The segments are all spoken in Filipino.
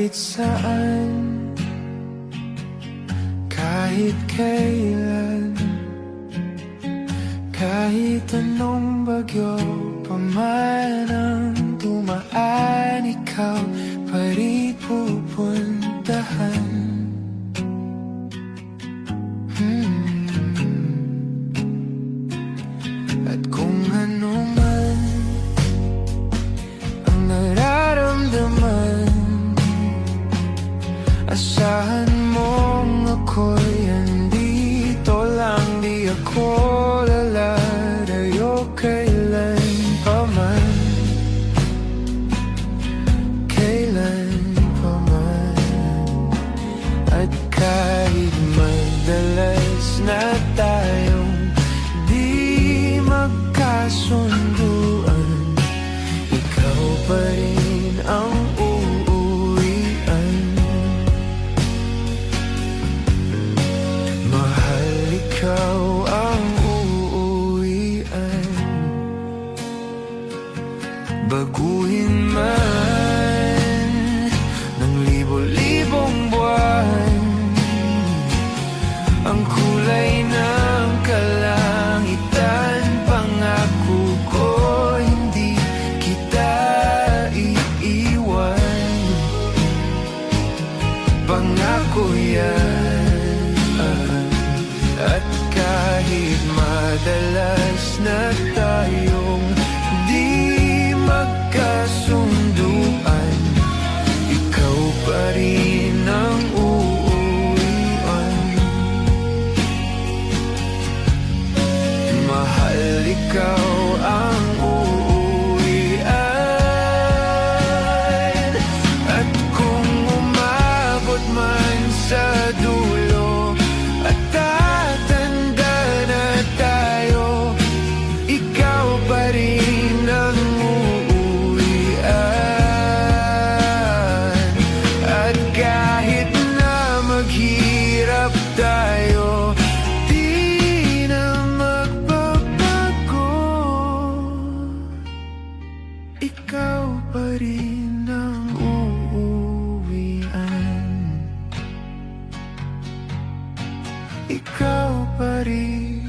kahit saan, kahit kailan, kahit anong bagyo pa man ang dumaan, ikaw pa rin pupuntahan. At kung ano man ang nararamdaman, asahan mong ako'y andito lang. Di ako lalayo kailan pa man, kailan pa man. At kahit madalas na tayong di magkasunduan, ikaw pa rin ang uuwian. Mahal, ikaw ang uuwian. Baguhin man ng libo-libong buwan ang kulay ng kalangitan, pangako ko hindi kita iiwan. Pangako yan. At kahit madalas na tayong di magkasunduan, ikaw pa rin ang uuwian. Mahal, ikaw ang uuwian. At kung umabot man sa dulo at tatanda na tayo, ikaw pa rin ang uuwian. At kahit na maghirap tayo, di na magbabago, ikaw pa rin ang uuwian. Ikaw pa rin,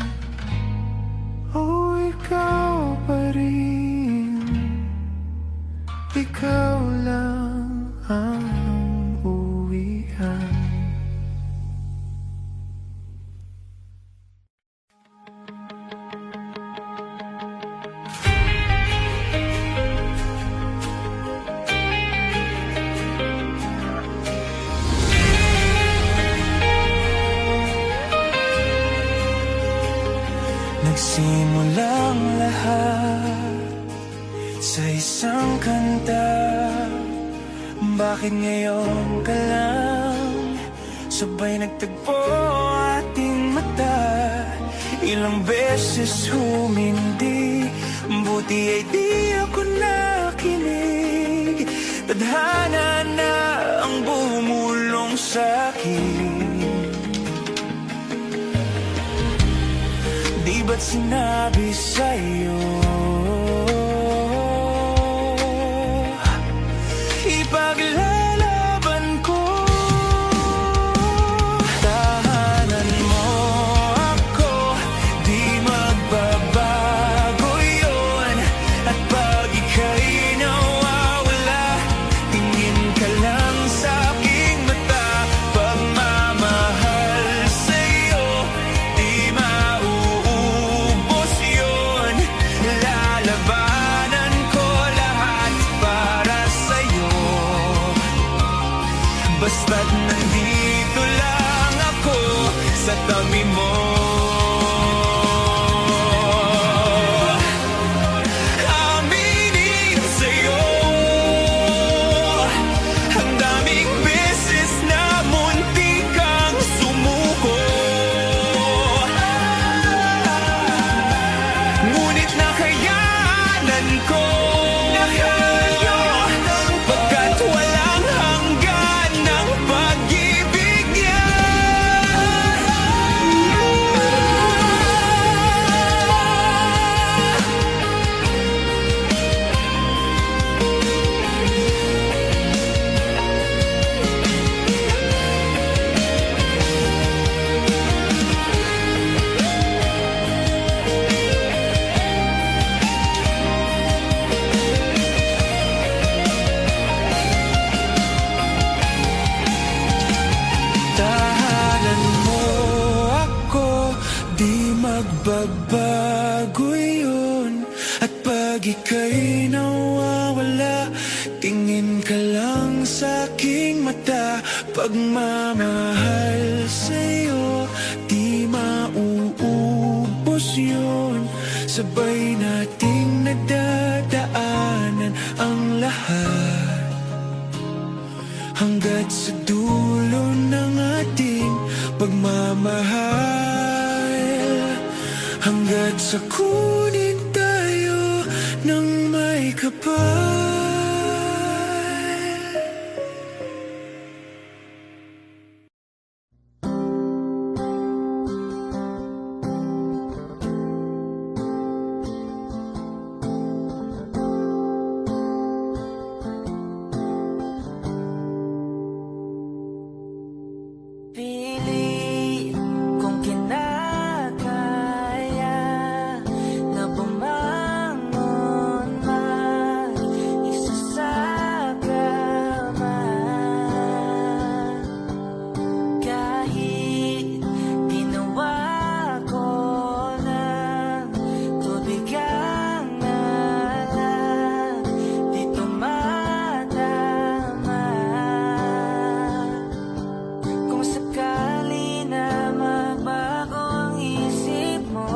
oh ikaw pa rin. Ikaw lang ang uuwian. Nagsimulang lahat sa isang kanta. Bakit ngayon ka lang sabay nagtagpo ating mata? Ilang beses humindi, buti ay di ako nakinig. Tadhana na ang bumulong sa'kin. Di ba't sinabi sa'yo ipaglalaban ko? Tahanan mo ako, di magbabago yun. At pag ika'y nawawala, tingin ka lang sa aking mata. Pagmamahal sa'yo, di mauubos yun. magbabago yun. At pag ika'y nawawala, tingin ka lang sa aking mata. Pagmamahal sa'yo, di mauubos yun. Sabay nating nadadaanan ang lahat, hanggat sa dulo ng ating pagmamahal. Hanggat sa kunin tayo ng may kapal. Pili kung kinakaya na bumangon mag-isa sa kama. Kahit ginawa ko ng tubig ang alak, di tumatama. Kung sakali na magbago ang isip mo,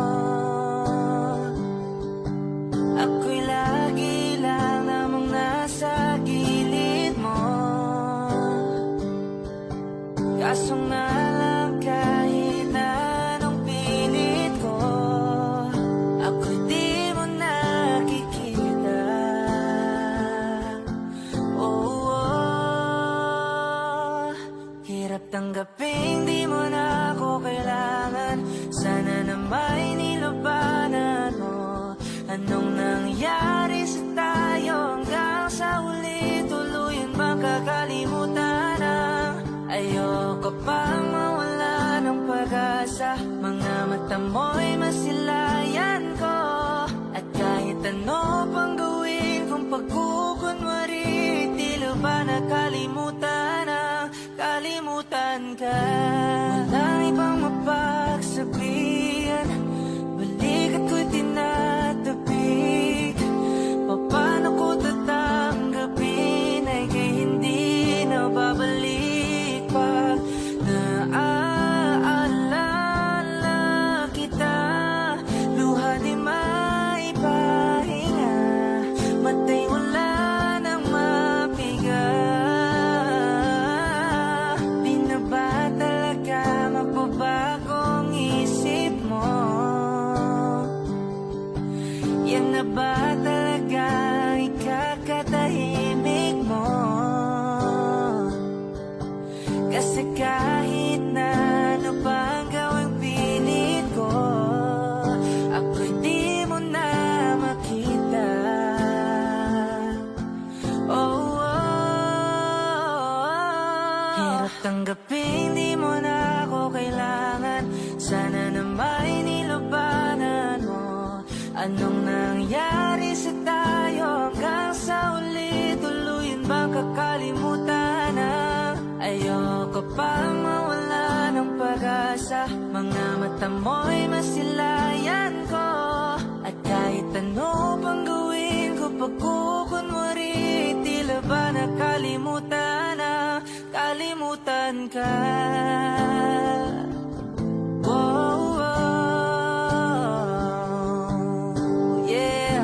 ako'y lagi lang namang nasa gilid mo. Kaso nga lang kahit na anong pilit ko, ako'y di mo nakikita. Oh, hirap tanggapin di mo na ako kailangan. Sana na may nilabanan mo. Anong nangyari sa tayo hanggang sa huli? Tuluyan bang kakalimutan na? Ayoko pang mawala ng pag-asa. Mga mata mo'y masilayan ko. At kahit ano pang gawin kung pagkukunwari, tila ba nakalimutan na? Kalimutan ka. Walang ibang mapagsabihan, balik at ko'y tinatapik. Paano ko tatanggapin ay kay hindi na babalik? Pag naaalala kita, luha di maipahinga, matay wala nang mapiga. Di na ba talaga magbabagong isip mo? Yan na ba talaga ikakatahimik mo? Kasi kahit na ano pa ang gawing pilit ko, ako'y di mo na makita. Oh, hirap tanggapin di mo na ako kailangan. Sana na may nilabanan mo. Anong nangyari sa tayo hanggang sa uli? Tuluyan bang kakalimutan na? Ayoko pang mawala ng pag-asa. Mga mata mo'y masilayan ko. At kahit ano pang gawin ko pagkukunwari, tila ba nakalimutan na? Kalimutan ka. Oh, yeah.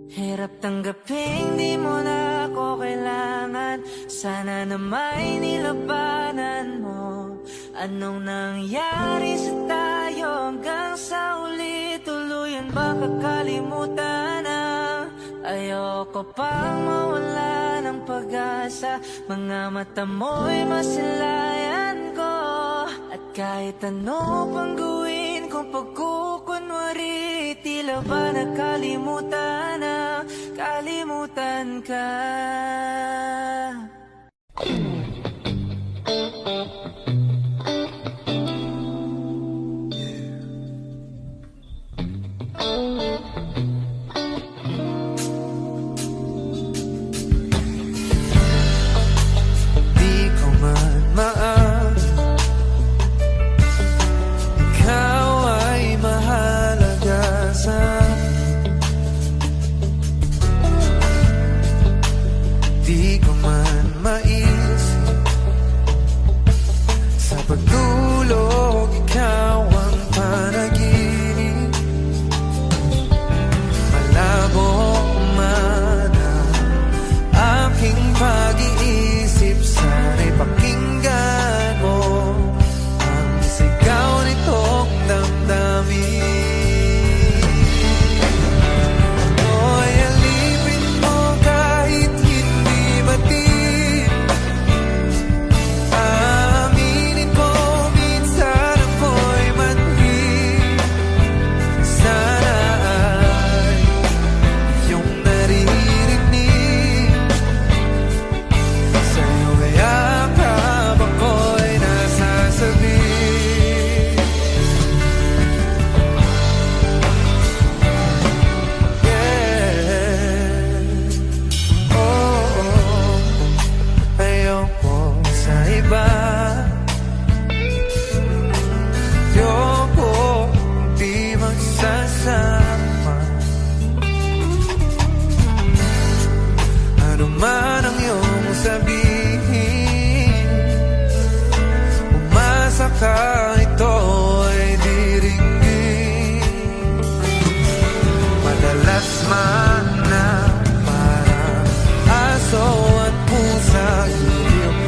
Hirap tanggapin di mo na ako kailangan. Sana na may nilabanan mo. Anong nangyari sa tayo hanggang sa uli? Tuluyan ba kakalimutan na? Ayoko pang mawala ng pag-asa. Mga mata mo'y masilayan ko. At kahit ano pang gawin kung pagkukunwari, tila ba nakalimutan na? Kalimutan ka. lamang na parang aso at pusa.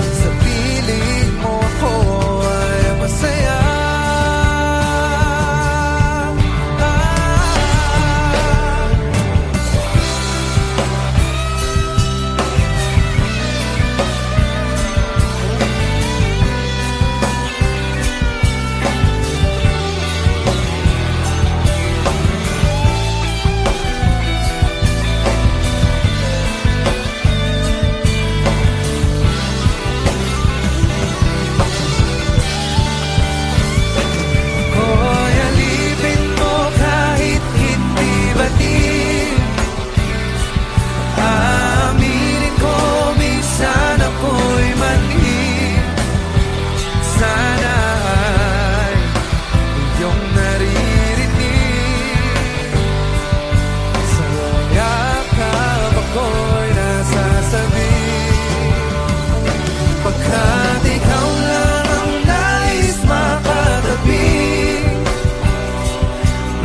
Sa piling mo ako ay masaya. Hoy, alipin mo kahit hindi batid. Aaminin ko minsan ako'y manhid. Sana ay iyong naririnig. Sa yakap ako'y nasasabi. Pagkat ikaw lang ang nais makatabi.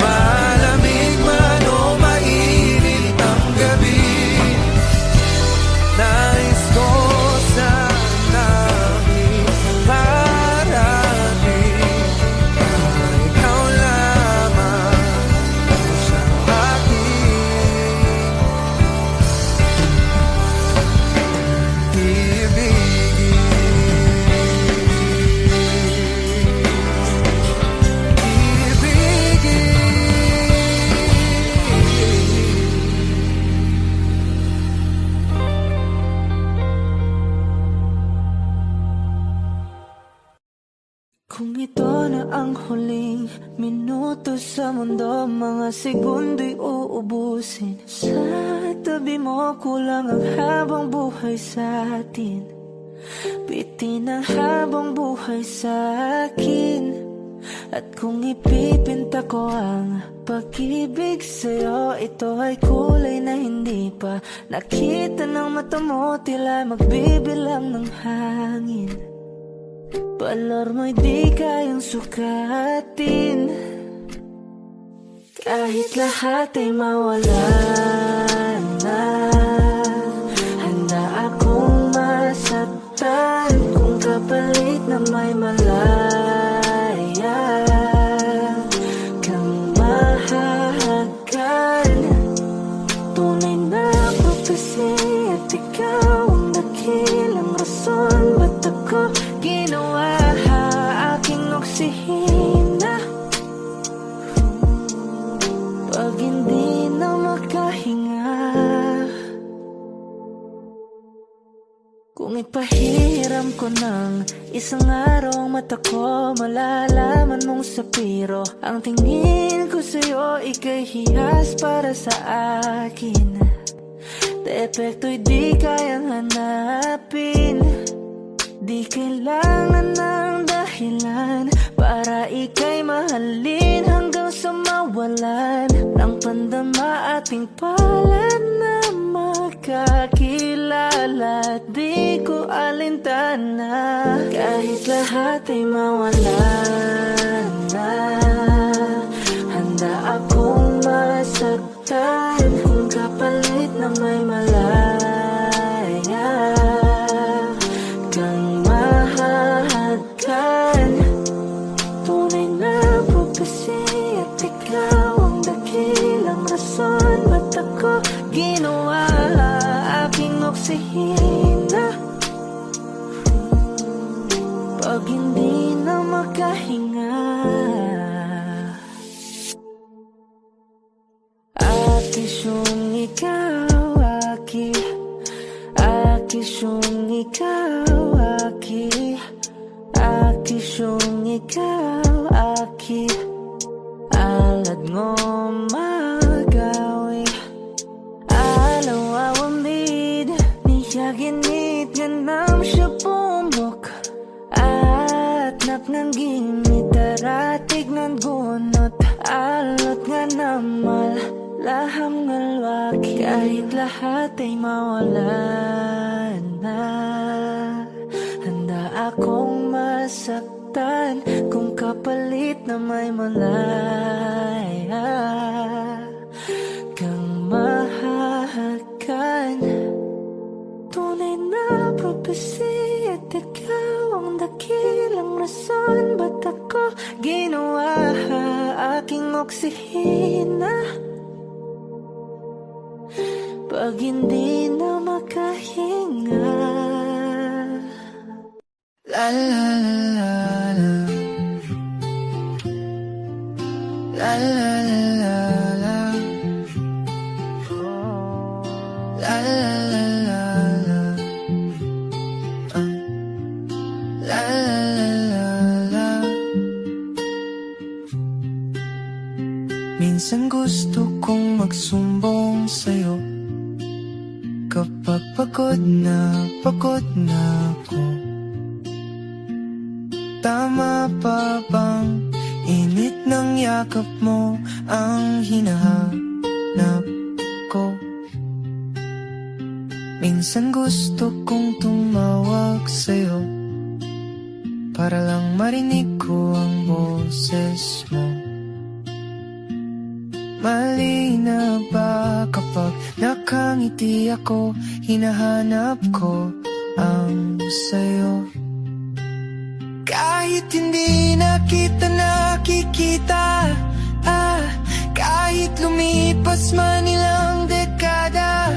Malamig man o mainit ang gabi, nais ko sanang iparating na ikaw lamang sa aking ibigin. Kung ito na ang huling minuto sa mundo, mga segundo'y uubusin. Sa tabi mo kulang ang habang buhay sa atin. Bitin ang habang buhay sa akin. At kung ipipinta ko ang pag-ibig sa'yo, ito ay kulay na hindi pa nakita ng mata mo, tila magbibilang ng hangin. Palor mo'y di kayang sukatin. Kahit lahat ay mawala na, handa akong masaktan kung kapalit na may malaya kang mahahagan. Tunay na prophecy at ikaw ang dakilang rason ba't ako ginawa aking oksihina. Pag hindi na makahinga, kung ipahiram ko ng isang araw ang mata ko, malalaman mong sapiro ang tingin ko sa'yo, ika'y hiyas para sa akin. Depekto'y di kayang hanapin. Di kailangan ng dahilan para ika'y mahalin hanggang sa mawalan ng pandama ating palad na makakilala. Di ko alintana kahit lahat ay mawalan na, handa akong masaktan kung kapalit na may malaya kang mahahagan. Tunay na prophecy at ikaw ang dakilang rason ba't ako ginawa aking oksihina. Pag hindi na makahinga, akisyong ikaw, akisyong ikaw, akisyong ikaw, alad ngo magawi, alaw awamid, niyaginit ganam siya pumok, at napnangging mitaratig ng gunot, alot nga namal, laham ngalwaki. Kahit lahat ay mawalan na, handa akong masaktan kung kapalit na may malaya kang pag hindi na makahinga. La la la la la la la la la la la la la la la. Minsan gusto kong magsumbong sa'yo kapag pagod na ako. Tama pa bang init ng yakap mo ang hinahanap ko? Minsan gusto kong tumawag sa'yo para lang marinig ko ang boses mo. Mali na ba kapag nakangiti ako, hinahanap ko ang sayo? Kahit hindi na kita nakikita, kahit lumipas man ilang dekada,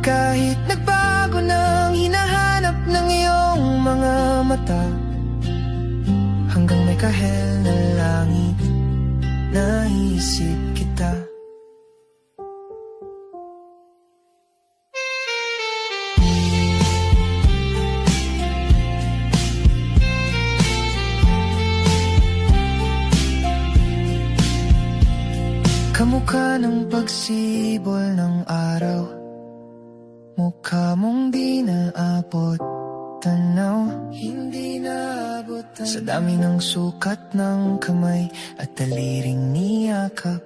kahit nagbago ng hinahanap ng iyong mga mata, hanggang may kahel na langit, naisip kita. Kamukha ng pagsibol ng araw, mukha mong di naabot tanaw, hindi naabot tanaw. Sa dami ng sukat ng kamay at daliring niyakap,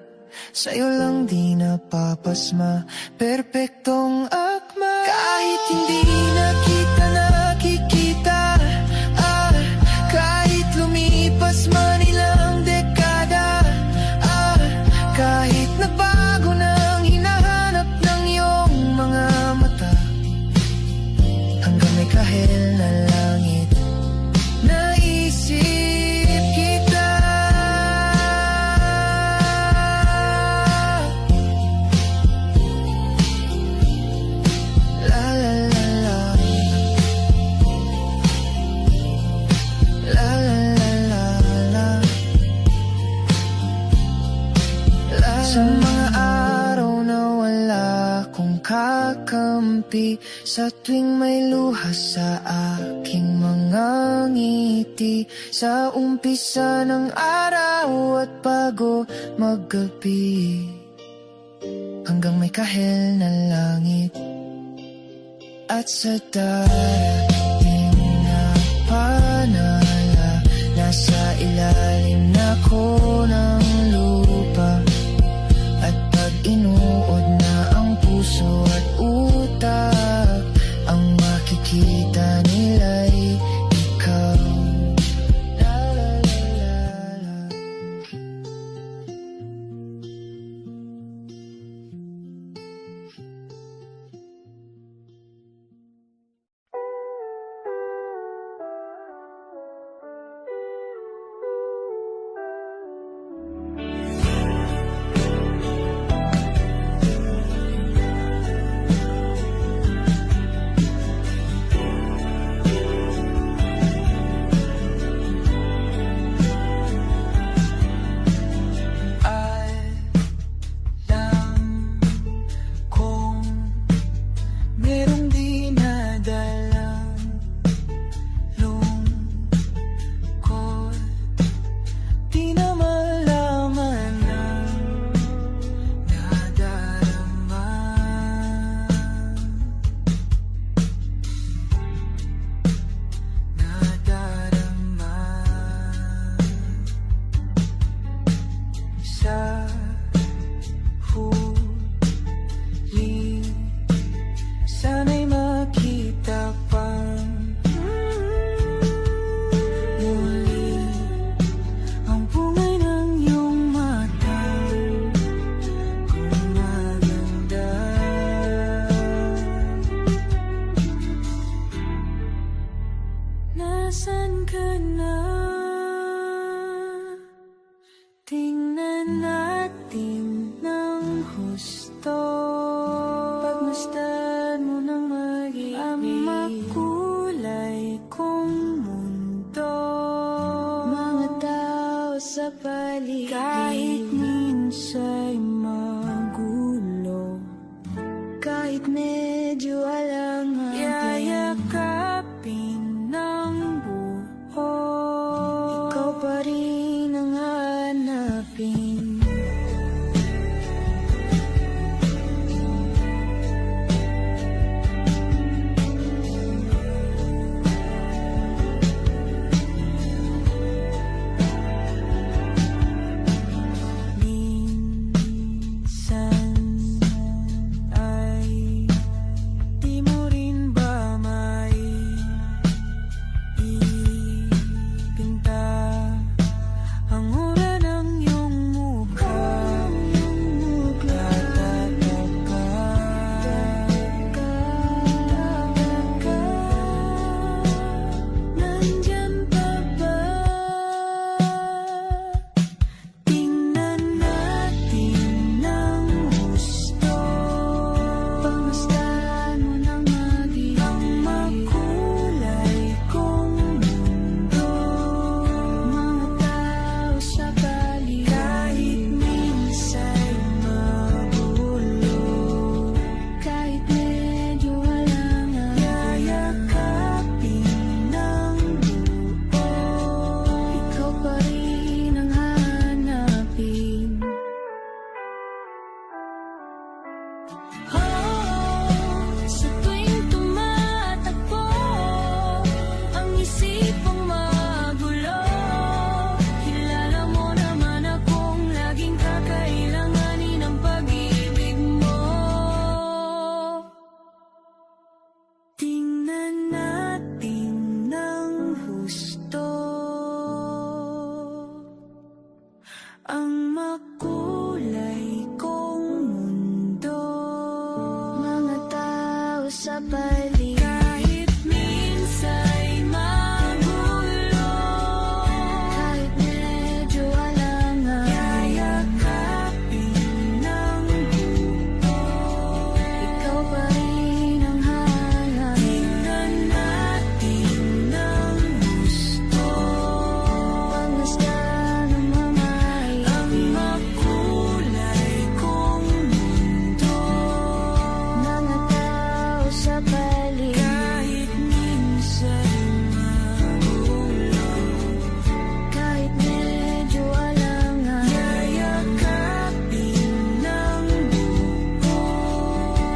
sa'yo lang di napapasma, perpektong akma. Kahit hindi na kita nakikita, kahit lumipas man ilang dekada, kahit nagbago ng hinahanap ng iyong mga mata, hanggang may kahel na langit, naisip kita. La la la la la la la la la. Sa mga araw na wala kong kakampi, sa tuwing may luha sa aking mga ngiti, sa umpisa ng araw at bago maggabi, hanggang may kahel na langit, at sa darating na panala, nasa ilalim na ko ng lupa. At pag inuod na ang puso at utak, ang makikita nila'y ikaw. La la la la la. Alam kong merong di nadalang lungkot, di na malaman ang nadarama. Sa huli, sana'y makita pang muli ang bungay ng iyong mata, gumaganda. Nasaan ka na? Tingnan natin ng husto. medyo alangan, yayakapin ng buo. Ikaw pa rin ang hanapin. Minsan ay di mo rin ba may ipinta ang ura ng iyong mukha? Nandyan pa ba? Tingnan natin ng gusto. Pagmasdan mo ng magiging ang makulay kong mundo. Mga tao sa paligid, kahit minsan magulo, kahit medyo alangan, yayakapin ng buo. Ikaw pa rin ang hanapin. Sa tuwing tumatakbo ang isipang magulo, kilala mo naman akong laging kakailanganin ng pag-ibig mo. Tingnan natin ng husto ang makulay kong mundo. Mga tao sa paligid, kahit minsa'y magulo, kahit medyo alangan, yayakapin ng buo. Ikaw pa rin ang hanapin. Tingnan natin ng gusto. Pagmasdan ng mga ang makulay kong mundo. Mga tao sa paligid, kahit minsan magulo, kahit medyo alangan, yayakapin ng buo.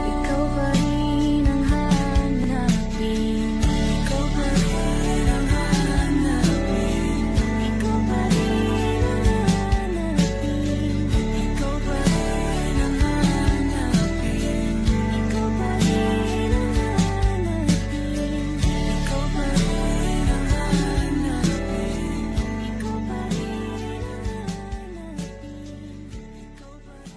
Ikaw pa rin ang hanapin. Ikaw pa rin ang hanapin. Ikaw pa rin ang hanapin. Ikaw pa rin ang hanapin. Ikaw pa rin ang hanapin. Ikaw pa rin ang hanapin. Ikaw pa rin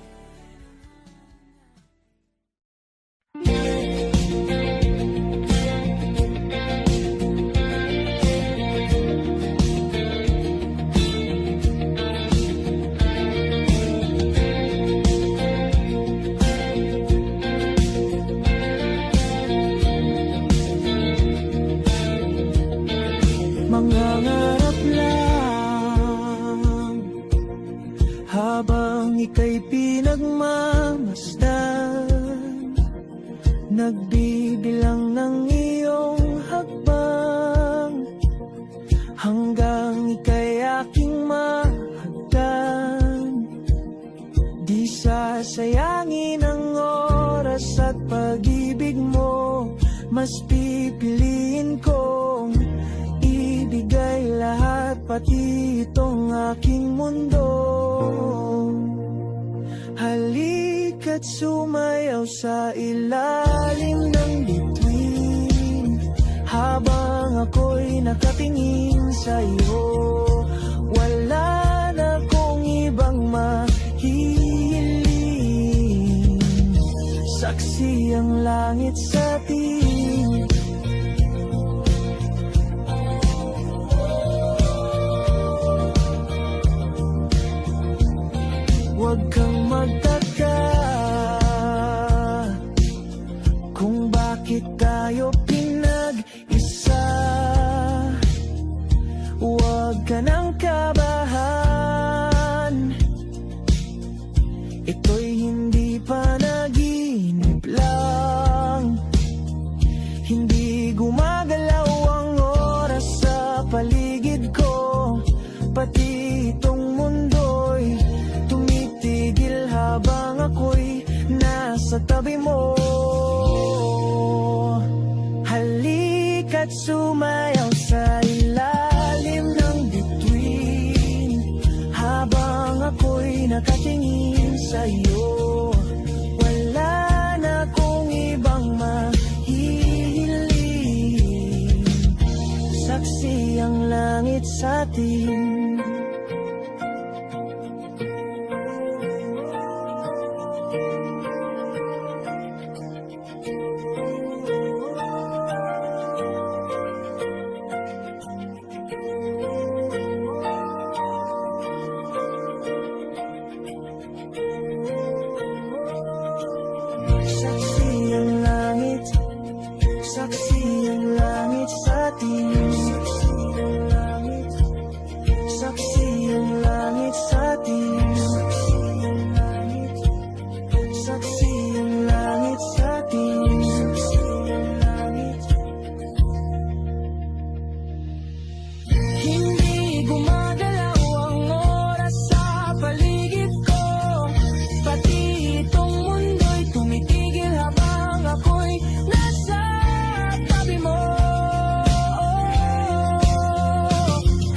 mangangarap lang habang ika'y pinagmamasdan, nagbibilang ng iyong hakbang hanggang ika'y aking mahagdan. Di sasayangin ang oras at pag-ibig mo, mas pipiliin kong ibigay lahat, pati itong aking mundo. Halika't sumayaw sa ilalim ng bituin, habang ako'y nakatingin sa iyo. Wala na akong ibang mahihiling, saksi ang langit sa atin. Huwag kang magtaka kung bakit tayo pinag-isa. Huwag ka nang kabahan, ito'y hindi panaginip lang. ako'y nasa tabi mo. Halika't sumayaw sa ilalim ng bituin, habang ako'y nakatingin sa'yo. Wala na akong ibang mahihiling, saksi ang langit sa atin. Saksi ang langit, saksi ang langit sa atin. Saksi ang langit sa atin. Saksi ang langit sa atin. Hindi gumagalaw ang oras sa paligid ko, pati itong mundo'y tumitigil habang ako'y nasa tabi mo.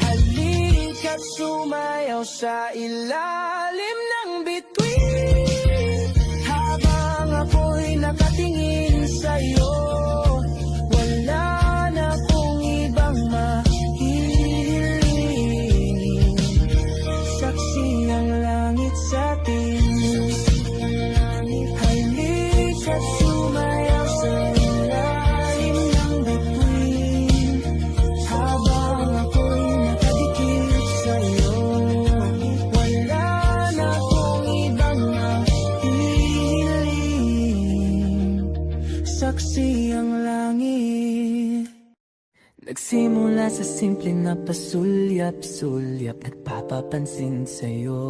Halika't sumayaw sa ilalim ng bituin, habang ako'y nakatingin sa'yo. Wala na akong ibang mahihiling, saksi ang langit sa atin. Halika't sumayaw sa ilalim ng bituin, habang ako'y nakadikit sa'yo. Wala na akong ibang mahihiling, saksi ang langit. Nagsimula sa simple na pasulyap-sulyap, nagpapapansin sa'yo.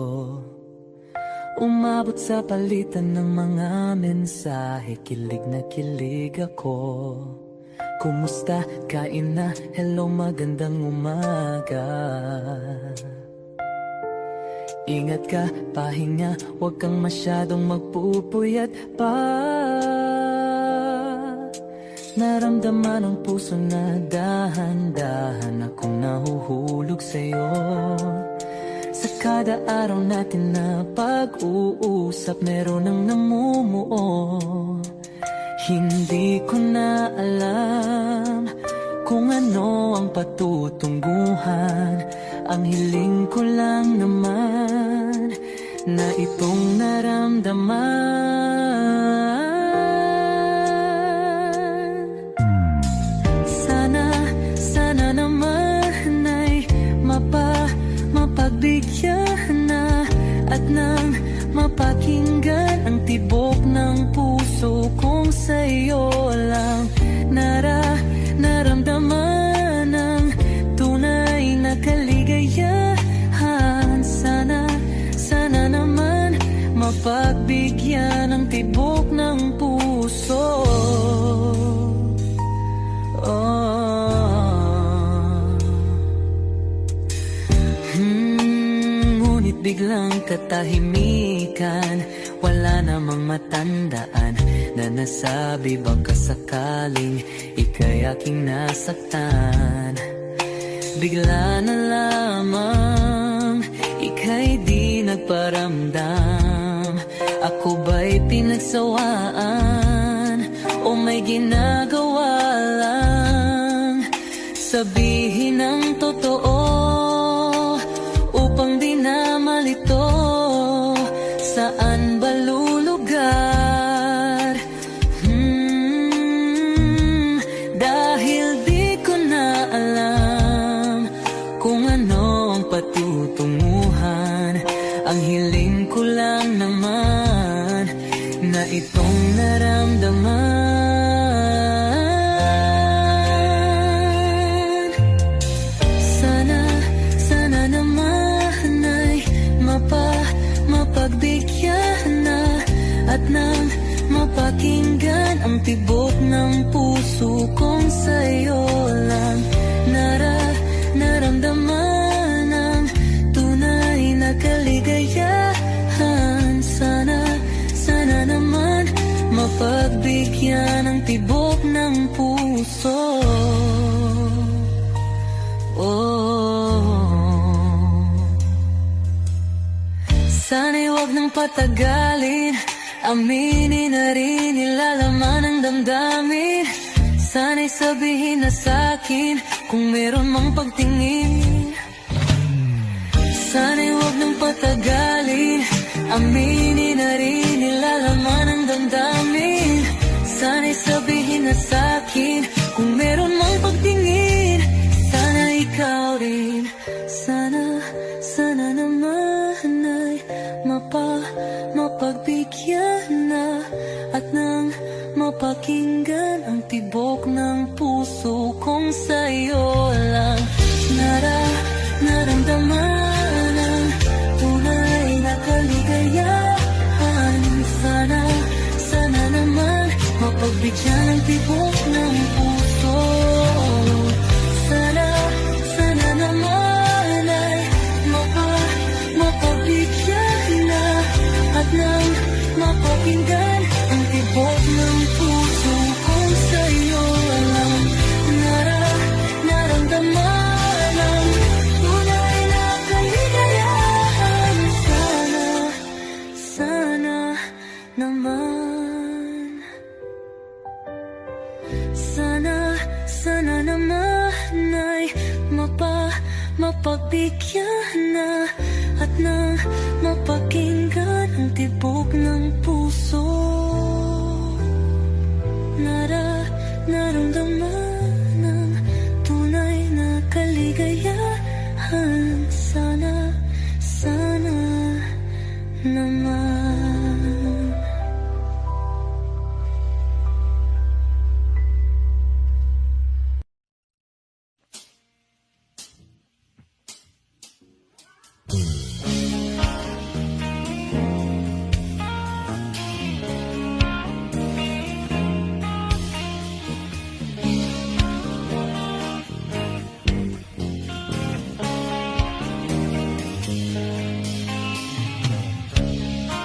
Umabot sa palitan ng mga mensahe, kilig na kilig ako. Kumusta? Kain na? Hello, magandang umaga. Ingat ka, pahinga, huwag kang masyadong magpupuyat pa. Naramdaman ang puso na dahan-dahan akong nahuhulog sa'yo. Sa kada araw natin na pag-uusap, meron ang namumuo. Hindi ko na alam kung ano ang patutunguhan. Ang hiling ko lang naman na itong naramdaman. Sana naman ay mapagbigyan na at nang mapakinggan ang tibok ng puso kong sa'yo lang naramdaman ang tunay na kaligayahan. Sana naman mapagbigyan ang tibok ng puso. Ngunit biglang katahimikan, wala namang matandaan na nasabi baka sakaling ika'y aking nasaktan. Bigla na lamang ika'y di nagparamdam. Ako ba'y pinagsawaan o may ginagawa lang? Sabihin ang totoo upang di na malito. Saan ba lulugar? Dahil di ko na alam kung ano ang patutunguhan. Ang hiling ko lang naman na itong naramdaman. Sana naman ay mapagbigyan na at nang mapakinggan ang tibok ng puso kong sa'yo lang naramdaman ang tunay na kaligayahan. mapagbigyan ng tibok ng puso. Sana'y wag nang patagalin, aminin na rin ilalaman ng damdamin. Sana'y sabihin na sa'kin kung meron mang pagtingin. Sana'y wag nang patagalin, aminin na rin ilalaman ng damdamin. Sana'y sabihin na sa'kin kung meron mang pagtingin. Sana ikaw rin, sana naman ay mapagbigyan na at nang mapakinggan ang tibok ng puso kong sa'yo lang naramdaman ang tunay na kaligayahan. Sana naman mapagbigyan ang tibok ng puso. Sana naman ay mapagbigyan na at nang mapakinggan ang tibok ng puso kong sa'yo lang naramdaman ang tunay na kaligayahan. Sana naman, sana naman ay mapagbigyan na at nang mapakinggan ang tibok ng puso. Naramdaman ang tunay na kaligayahan. Sana naman.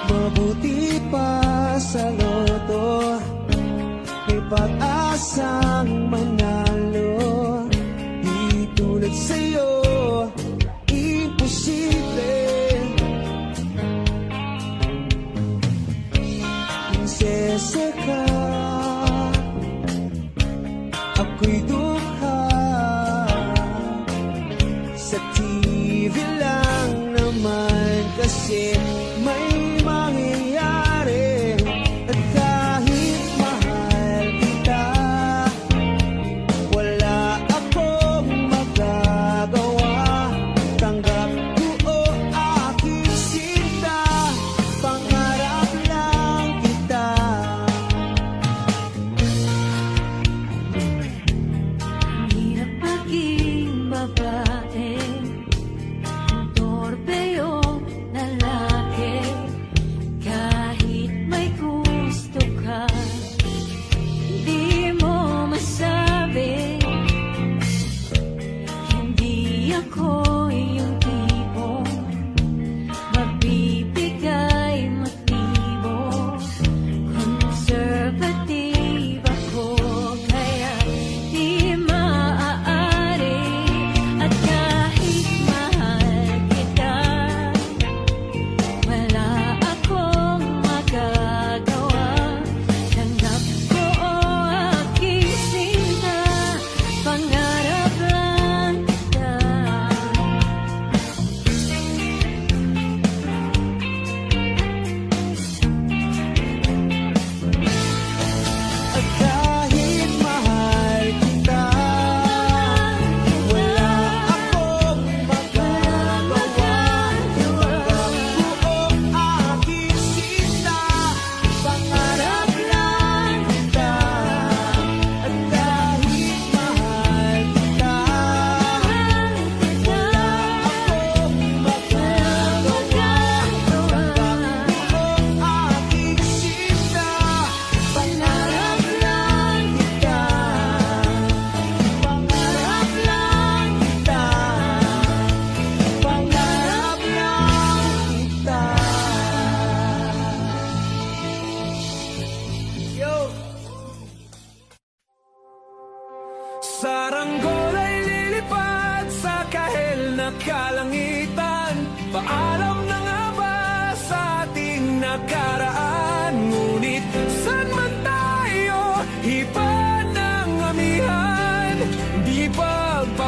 Mabuti pa sa loto, may pag-asang manalo. Di tulad sa'yo, imposible. Prinsesa ka, ako'y dukha. Sa TV lang naman kasi may mangyayari. At kahit mahal kita, wala akong magagawa. Tanggap ko o aking sinta, pangarap lang kita.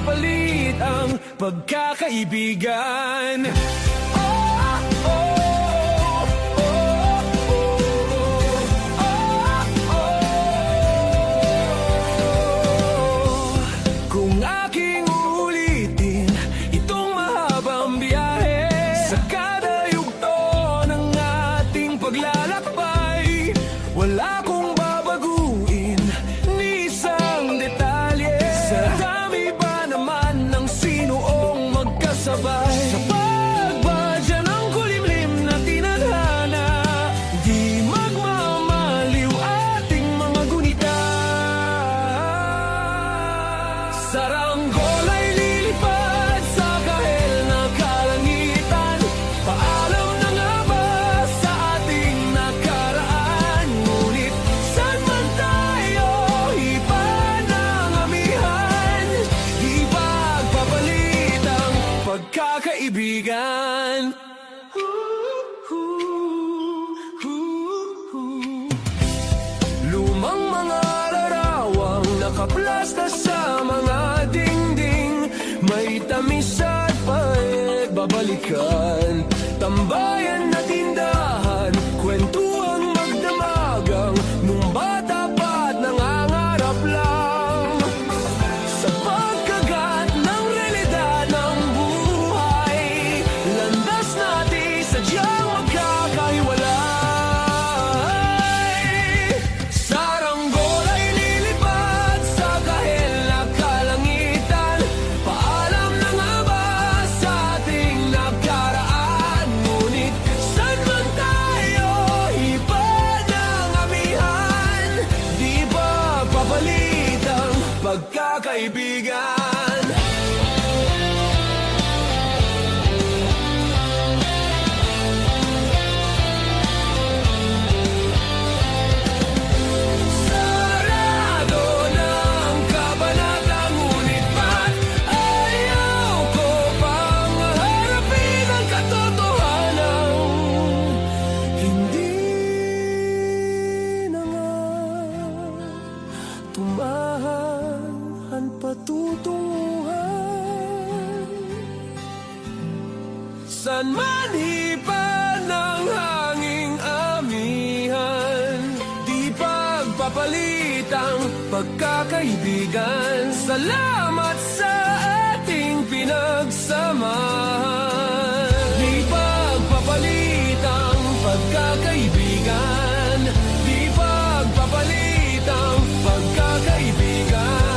magpapalit ang pagkakaibigan. Kung aking uulitin itong mahabang biyahe, sa kada yugto ng ating paglalakbay, wala kong babaguin ni isang detalye. Sa dami ba naman ng sinuong magkasabay, sa pagbadya ng kulimlim na tinadhana, di magmamaliw ating mga gunita. Saranggol ay lilipad sa kahel na kalangitan. Paalam na nga ba sa ating nakaraan? Ngunit saan man tayo iba ng amihan, di magpapalit ang pagkakaibigan. Lumang mga larawang nakaplasta sa mga dingding, may tamis at pait babalikan. Tambayan na tindahan, kwentuang magdamagang, nung bata pa't nangangarap lang. Sa pagkagat ng realidad ng buhay, landas natin sadyang magkakahiwalay. Saranggol ay lilipad sa kahel na kalangitan. Paalam na nga ba sa ating nakaraan? Ngunit saan man tayo iba ng amihan, di ba papalit ang pagkakaibigan? Sarado ng kabanata, ngunit ba't ayaw ko pang harapin ang katotohanan? Hindi na nga tumahan ang patutunguhan. San man hipan ng hanging amihan, di pagpapalit ang pagkakaibigan. Salamat sa ating pinagsamahan. Di pagpapalit ang pagkakaibigan. Di pagpapalit ang pagkakaibigan.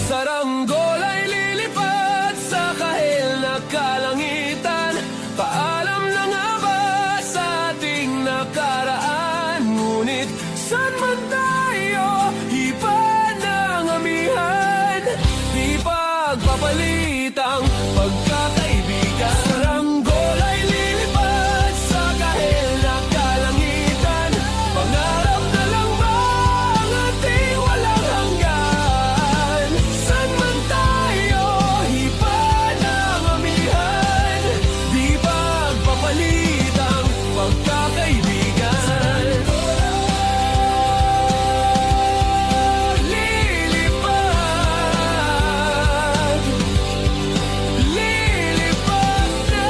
Saranggol ay lilipad sa kahel na kalangitan. Paalam na nga ba sa ating nakaraan? Ngunit saan man tayo iba ng amihan, di pagpapalit ang pagkakaibigan. Saranggol ay lilipad sa kahel na kalangitan. Pangarap na lang ba ang ating walang hanggan? Saan man tayo iba ng amihan, di pagpapalit ang pagkakaibigan. Lilipad, lilipad na.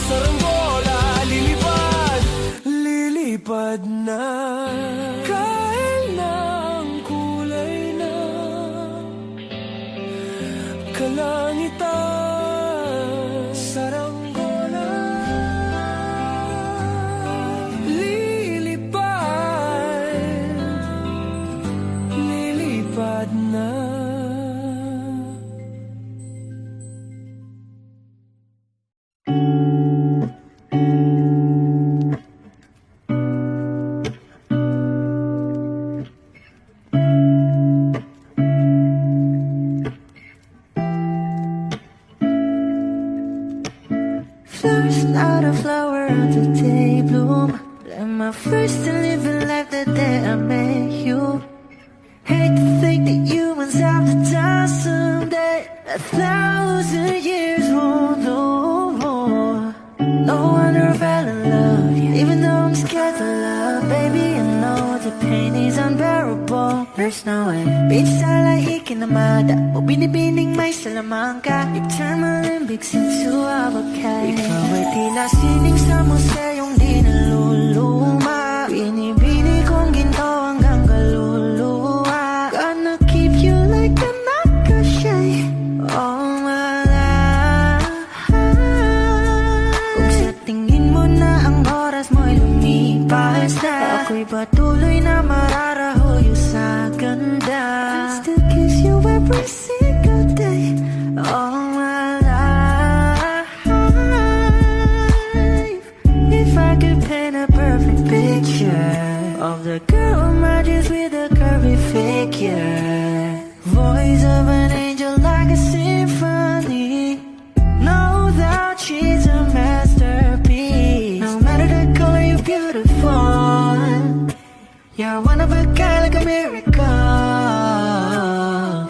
Saranggola, lilipad, lilipad na. Kahel ng kulay na kalangitan. Saranggola, lilipad, lilipad na. Flowers not a flower until they bloom. Like my first and living life the day I met you. Hate to think that humans have the time someday. 1,000 years won't know more. No wonder I fell in love, even though I'm scared to love. Baby, I know what the pain is. there's no way. Pinsala ikinamada o binibining may salamangka. You turn my Olympics into a bouquet. Ikaw ay tila sining sa museyong di naluluma. Binibini kong ginto hanggang kaluluwa. Gonna keep you like a nakashay all my life. Kung sa tingin mo na ang oras mo'y lumipas na, ako'y patuloy na mararahoyo sa ganda. I still kiss you every single day all my life. If I could paint a perfect picture of the girl on my dreams with a curvy figure, voice of an angel like a symphony, no doubt she's a masterpiece. No matter the color, you're beautiful. You're one of a kind, like a miracle.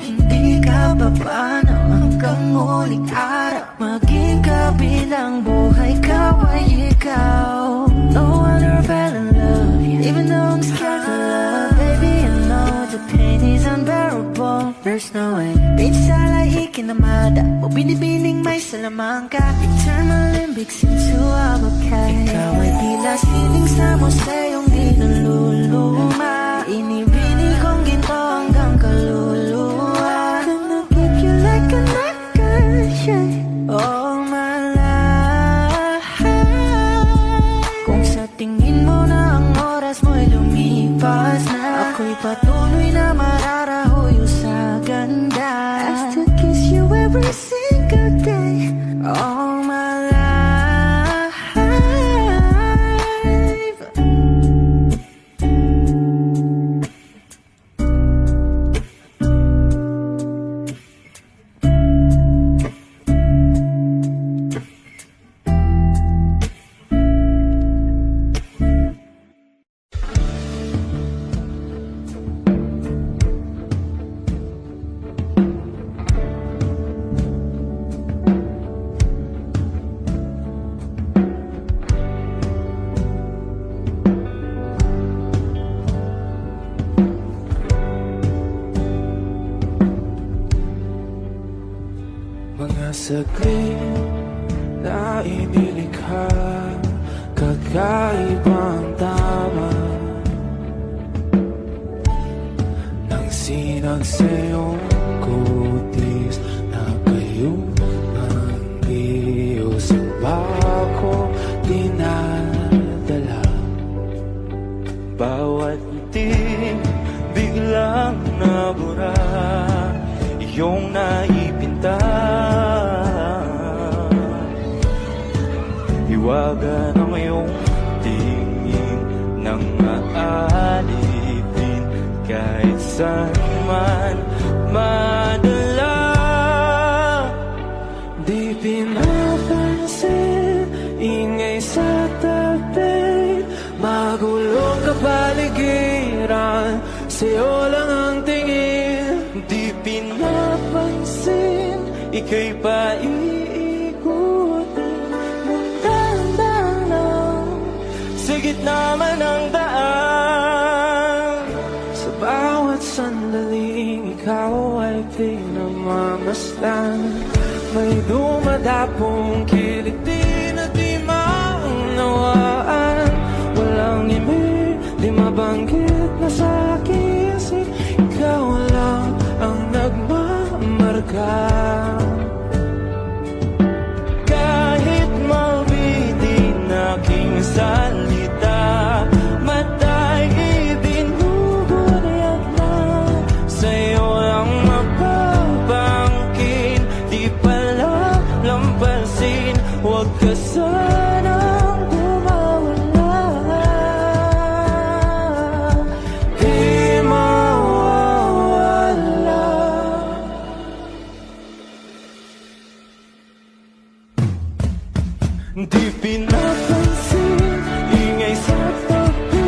Hindi ka pa paano hanggang muling araw, maging kabilang buhay ka ay ikaw. No wonder I fell in love, even though I'm scared to love. Baby, I know the pain is unbearable. There's no way. Pinsala ikinamada o binibining may salamangka. You turn my Olympics into a bouquet. Ikaw ay tila sining sa museyong di naluluma. Inibini kong ginto hanggang kaluluwa. Gonna keep you like a nakashay all my life. Kung sa tingin mo na ang oras mo'y lumipas na, ako'y patuloy na mararahoyo sa ganda. I still kiss you every single day all my life. Mga saglit na inilikha, kakaibang tama nang sinag sa'yong kutis na kayong manggio sa bako dinadala. Bawat itim biglang nabura, iyong naipinta. Iwagan ang iyong tingin nang aalipin kahit saan man madala. Di pinapansin, ingay sa tabi, magulong kapaligiran, sa'yo lang ang tingin. Di pinapansin, ika'y paiikutin ng dahan-dahan sa gitna man ng daan. Sa bawat sandaling ikaw ay pinamamasdan, may dumadapong kiliti na di maunawaan. Walang ngimi, di mabanggit na sa aking isip, ikaw lang ang nagmamarka. Kahit mabitin aking salita, matay ibinubunayag na, sa'yo lang mapapangkin. Di pala lampasin, huwag ka sanang bumawala. Di mawawala. Di pinapansin, ingay sa tabi,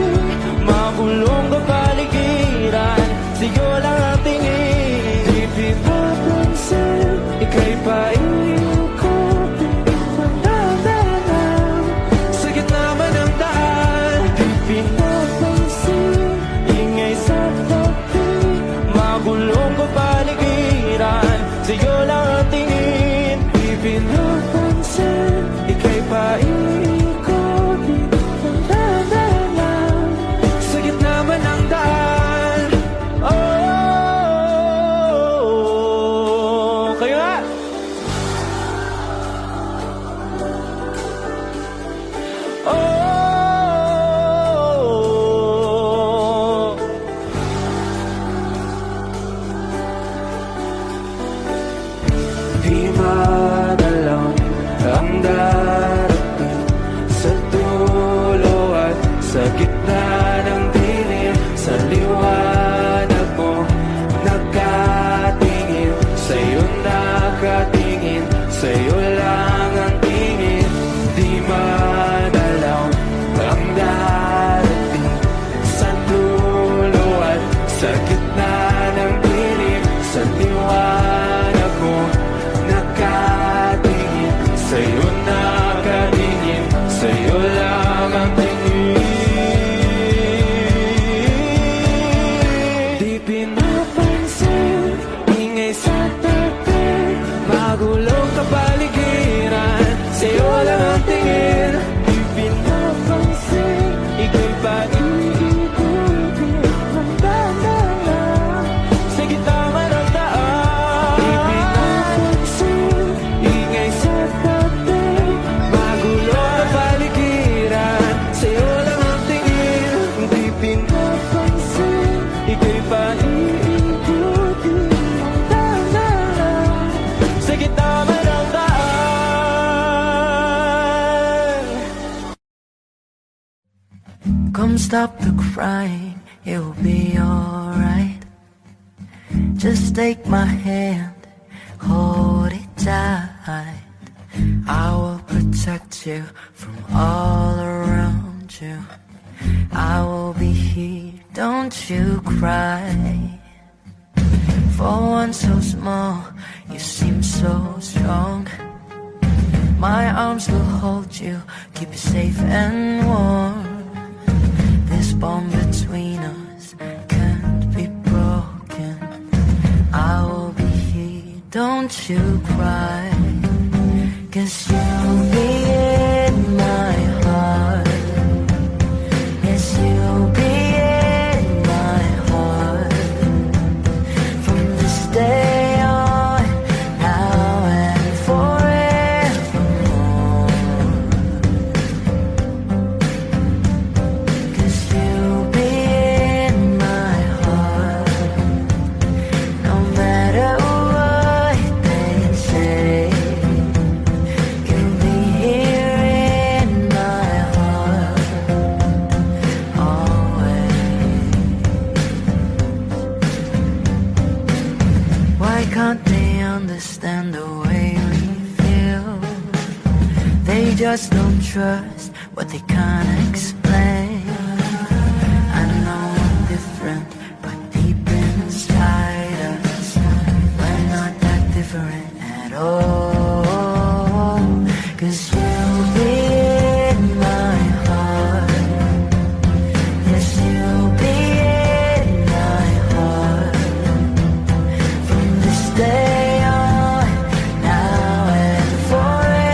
maulong kapaligiran, sa'yo lang ang tingin. Di pinapansin, ika'y paiikutin ng dahan-dahan sa gitna man ng daan. Di pinapansin, ingay sa tabi, Di madalaw ang darating sa dulo at sa gitna ng dilim. Sa liwanag mo nakatingin, sa'yo nakatingin, sa'yo lang ang tingin. Di madalaw ang darating sa dulo at sa gitna ng dilim. Sa liwanag mo nakatingin, sa'yo nakatingin, sa'yo lang ang tingin. Di pinapansin, ingay sa tabi, magulong kapaligiran, sa'yo lang ang tingin. Di pinapansin, ika'y paikot-ikot ng bandana sa gitna ng daan. Di pinapansin, ingay sa tabi, magulong kapaligiran, sa'yo lang ang tingin. Di pinapansin, ika'y paikot-ikot ng bandana sa gitna ng daan. Come stop the crying, it will be alright. Just take my hand, hold it tight. I will protect you from all around you. I will be here, don't you cry. For one so small, you seem so strong. My arms will hold you, keep you safe and warm. This bond between us can't be broken. I will be here, don't you cry. 'Cause you'll be in my heart. Yes, you'll be in my heart. From this day on, now and forevermore. 'Cause you'll be in my heart. No matter what they say, you'll be here in my heart, always. Why can't they understand the way we feel? They just don't trust what they can't explain. I know I'm different, but deep inside us, we're not that different at all. 'Cause you'll be in my heart. Yes, you'll be in my heart. From this day on, now and forevermore.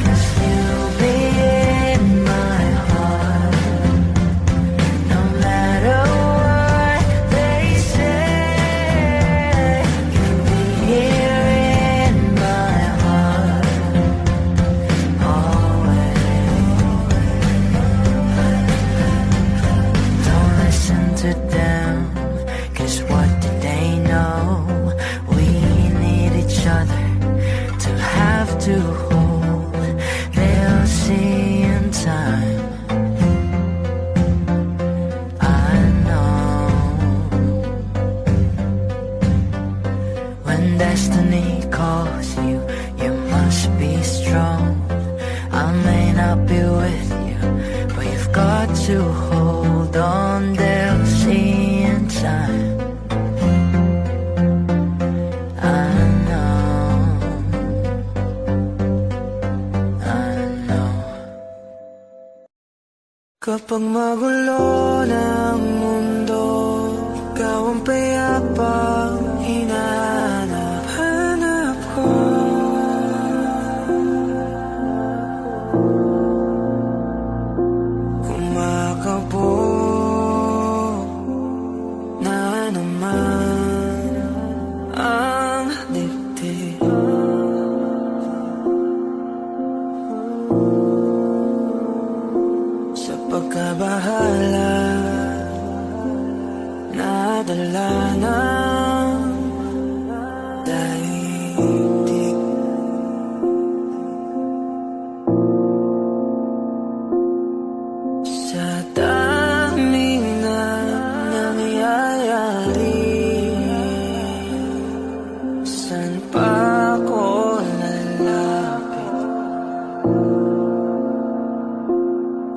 'Cause you'll be in my heart. No matter what they say, you'll be here in my heart, always. Don't listen to them, 'cause what do they know? We need each other to have to hold. They'll see in time, I know. When destiny calls you, you must be strong. I may not be with you, but you've got to hold on. They'll see in time, I know, I know. Kapag magulo ng mundo, ikaw ang payapang hinahanap ko. Kumakabog na naman ang dibdib. daigdig. Sa daming na nangyayari, saan pa ako lalapit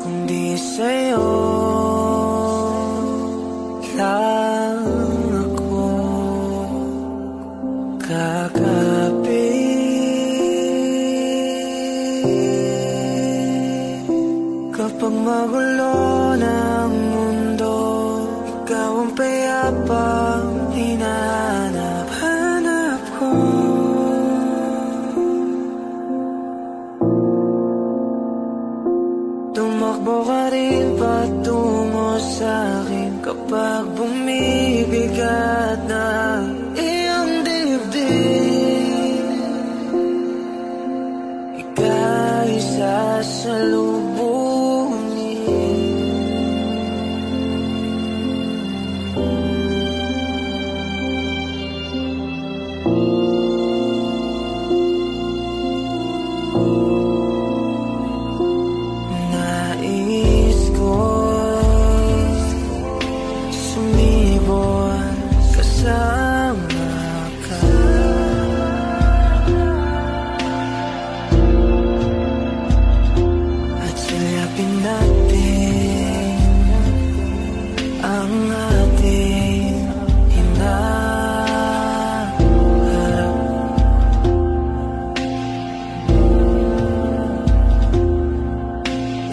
kundi sa'yo lang ako kakapit. Kapag magulo ng mundo, ikaw ang payapang hinahanap-hanap ko. Tumakbo ka rin patungo sa'kin kapag bumibigat ng iyong dibdib. Ika'y sasalubungin. Nais ko'y sumibol kasama ka. At silapin natin ang ating hinaharap.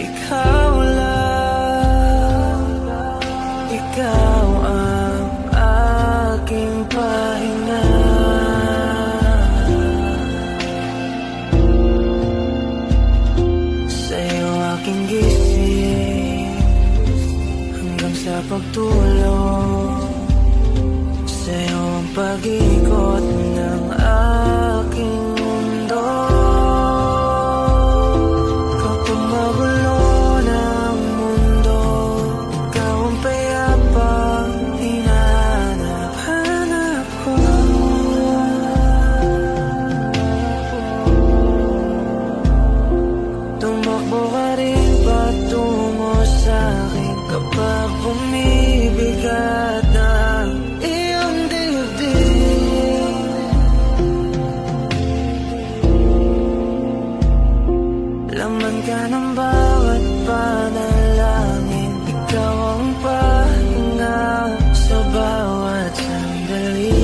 Ikaw lang, ikaw ang aking pahinga. Sa'yo aking gising hanggang sa pagtulog. Sa'yo ang pag-ikot ng aking mundo. Kapag magulo ng mundo, ikaw ang payapang hinahanap-hanap ko. Tumakbo ka rin patungo sa'kin kapag bumibigat ng iyong dibdib. Laman ka ng bawat panalangin, ikaw ang pahinga sa bawat sandali.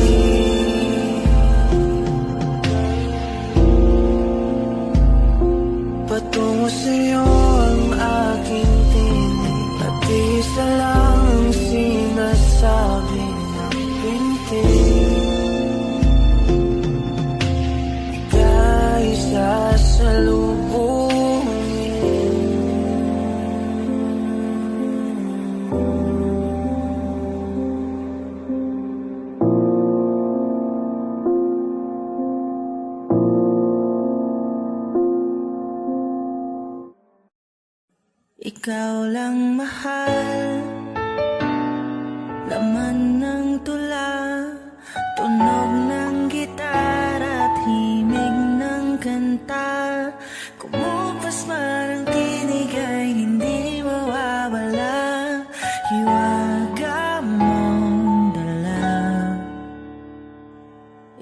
Patungo sa'yo ang aking tinig, at isa lang ang sinasabi ng pintig. Ika'y ikaw lang mahal, laman ng tula, tunog ng gitara at himig ng kanta. Kumupas man ang tinig ay hindi mawawala, hiwaga mong dala.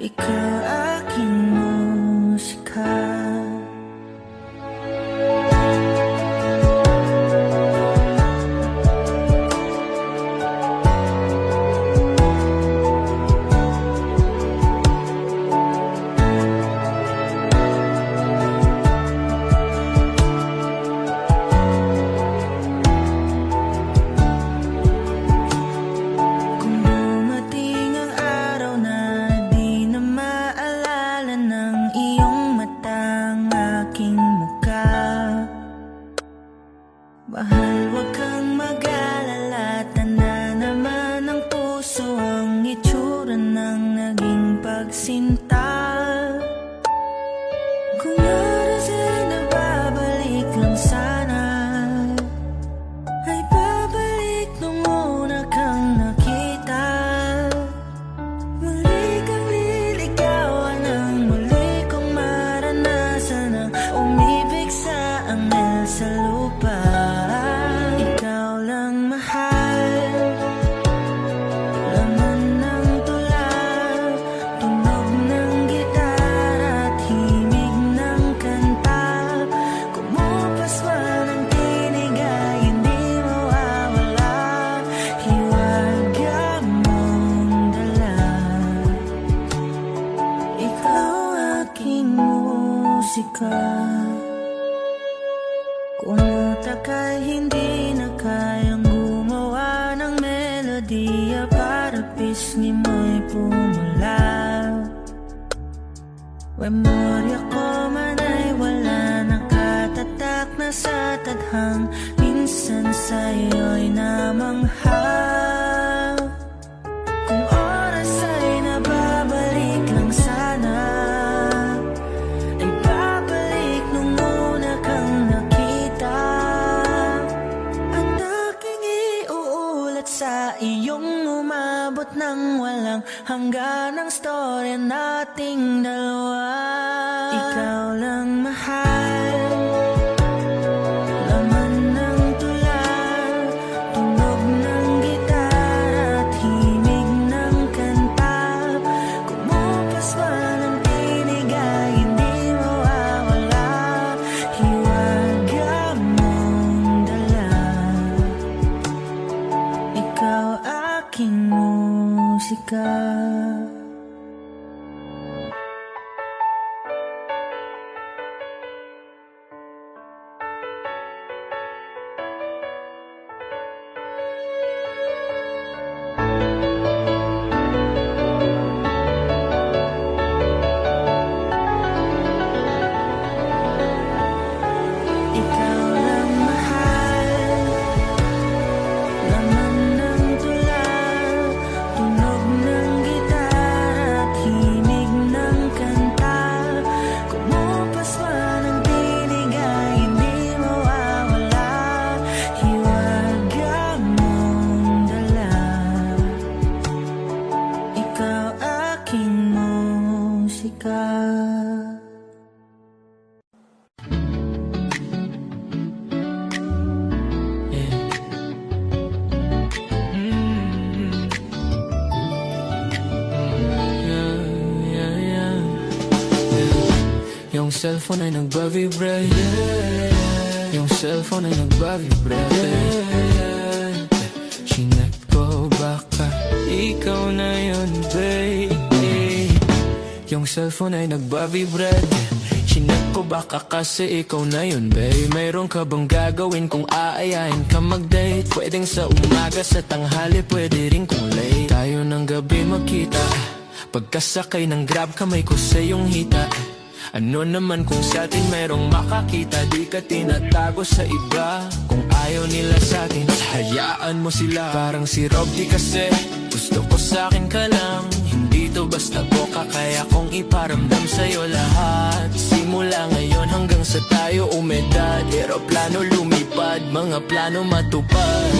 Ikaw aking musika. Ng iyong mata, musika. Kumuta ka'y hindi na kayang gumawa ng melodiya para pisngi mo'y pumula. Memorya ko man ay wala, nakatatak na sa tadhang, minsan sa'yo'y namangha. Kung oras ay nababalik lang sana, ay babalik nung una kang nakita. At aking iuulat sa iyong umabot ng walang hanggan ang storya nating dalawa. Ikaw lang mahal, laman ng tula, tunog ng gitara at himig ng kanta. Kumupas man ang tinig ay hindi mawawala, hiwaga mong dala. Ikaw aking musika. Ikaw lang mahal, laman ng tula, tunog ng gitara at himig ng kanta. Kumupas man ang tinig ay hindi mawawala, hiwaga mong dala. Ikaw aking musika. Yung cellphone ay nagbavibrate, yung cellphone ay nagbavibrate. Chinek ko baka ikaw na yun, baby. Yung cellphone ay nagbavibrate, chinek ko baka kasi ikaw na yun, babe. Mayroon ka bang gagawin kung aayahin ka mag-date? Pwedeng sa umaga, sa tanghali, pwede rin kung late. Tayo ng gabi magkita, pagkasakay ng grab kamay ko sa iyong hita. Ano naman kung sa atin mayroong makakita, di ka tinatago sa iba. Kung ayaw nila sa atin, hayaan mo sila. Parang si Rob di kasi, gusto ko sa akin ka lang. Hindi to basta boka, kaya kong iparamdam sa'yo lahat. Simula ngayon hanggang sa tayo umedad, eroplano lumipad, mga plano matupad.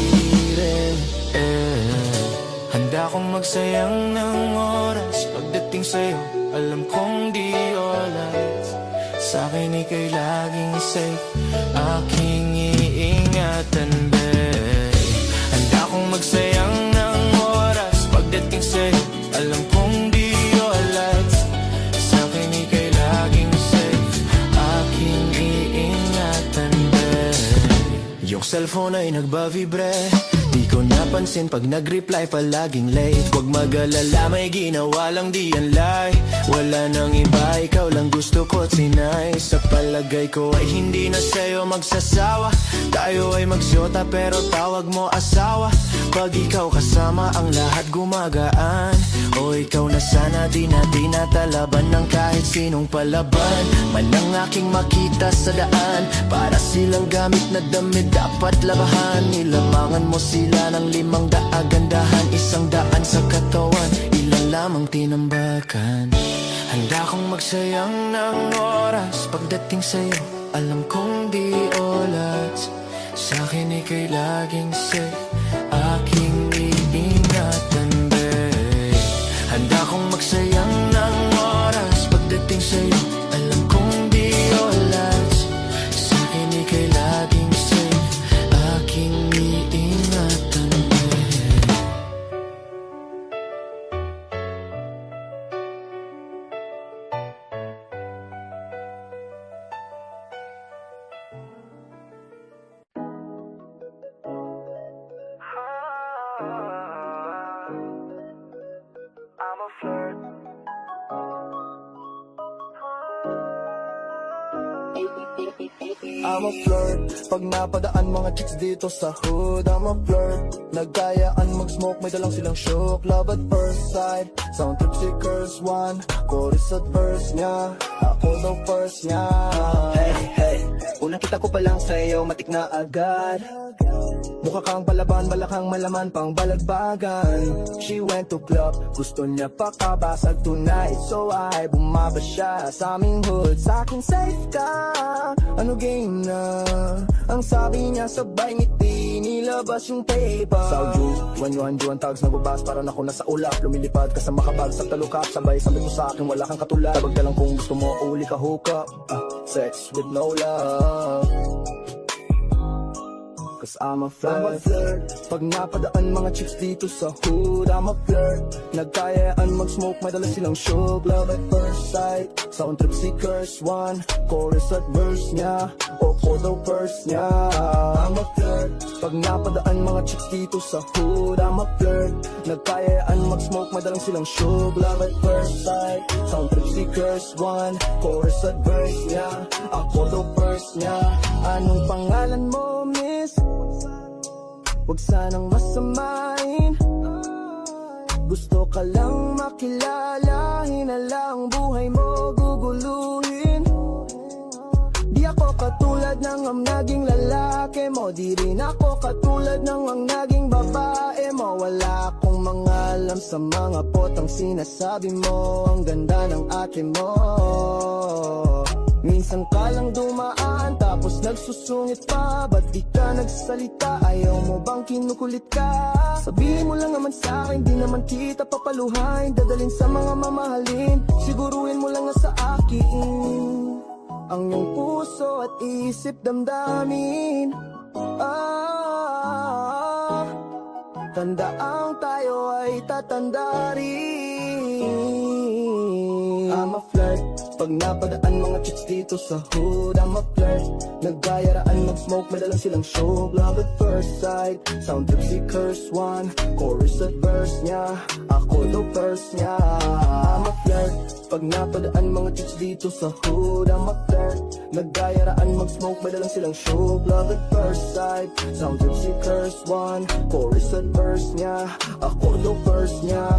Handa akong magsayang ng oras pagdating sa'yo, alam kong di oras. Sa'kin ika'y laging safe, aking iingatan, babe. Handa akong magsayang ng oras pagdating sa'yo, alam kong di oras. Sa'kin ika'y laging safe, aking iingatan, babe. Yung cellphone ay nagbavibrate, di ko napansin pag nag-reply palaging late. Huwag mag-alala, may ginawa lang di yan lie. Wala nang iba, ikaw lang gusto ko at sinay. Sa palagay ko ay hindi na sa'yo magsasawa. Tayo ay magsyota pero tawag mo asawa. Pag ikaw kasama ang lahat gumagaan. O ikaw na sana, di na tinatalaban ng kahit sinong palaban. Man ang aking makita sa daan, para silang gamit na damit dapat labahan. Nilamangan mo sila ng 500 gandahan, 100 sa katawan, ilan lamang tinambakan. Handa kong magsayang ng oras pagdating sa'yo, alam kong di oras. Sa'kin ika'y laging safe, aking iingatan, babe. Handa kong magsayang ng oras pagdating sa'yo, alam kong di oras. Sa'kin ika'y laging safe, aking iingatan, babe. I'm a flirt. I'm a flirt. Pag napadaan mga chicks dito sa hood, I'm a flirt. Nagkayaan mag-smoke, may dalang silang shook. Love at first sight, sound trip si curse one. Chorus at verse niya, ako daw first niya. Hey, hey, unang kita ko pa lang sa'yo, matik na agad. Mukha kang palaban, balakang malaman pang balagbagan. She went to club, gusto niya pakabasag tonight. So ay bumaba siya sa aming hood. Sa akin safe ka, ano game na? Ang sabi niya sabay ngiti, nilabas yung paper. Sauju, juan tags nagbabas para na ako nasa ulap. Lumilipad ka sa makabag sa talukap, sabay sabi mo sa akin wala kang katulad. Tabag ka lang kung gusto mo, uli ka hook up. Sex with no love, cause I'm a flirt. Pag napadaan mga chicks dito sa hood, I'm a flirt. Nagkayaan mag-smoke, may dala silang shook. Love at first sight, sound trip si curse one. Chorus at verse niya, ako daw first niya. I'm a flirt. Pag napadaan mga chicks dito sa hood, I'm a flirt. Nagkayaan mag-smoke, may dalang silang shook. Love at first sight, sound trip si curse one. Chorus at verse niya, ako daw first niya. Anong pangalan mo, miss? Huwag sanang masamain. Gusto ka lang makilala, hinala ang buhay mo, guguluhin. Di ako katulad ng ang naging lalaki mo, di rin ako katulad ng ang naging babae mo. Wala akong mga alam sa mga potang sinasabi mo, ang ganda ng ate mo. Minsan ka lang dumaan, tapos nagsusungit pa. Ba't di ka nagsalita? Ayaw mo bang kinukulit ka? Sabihin mo lang naman sa akin, di naman kita papaluhain. Dadalhin sa mga mamahalin, siguruhin mo lang na sa akin ang iyong puso at isip damdamin. Tandaang tayo ay tatanda rin. I'm a flirt. Pag napadaan mga chicks dito sa hood, I'm a flirt. Nagkayaraan mag-smoke, may dalang silang show. Love at first sight, sound trip si curse one. Chorus at verse niya, ako daw first niya. I'm a flirt. Pag napadaan mga chicks dito sa hood, I'm a flirt. Nagkayaraan mag-smoke, may dalang silang show. Love at first sight, sound trip si curse one. Chorus at verse niya, ako daw first niya.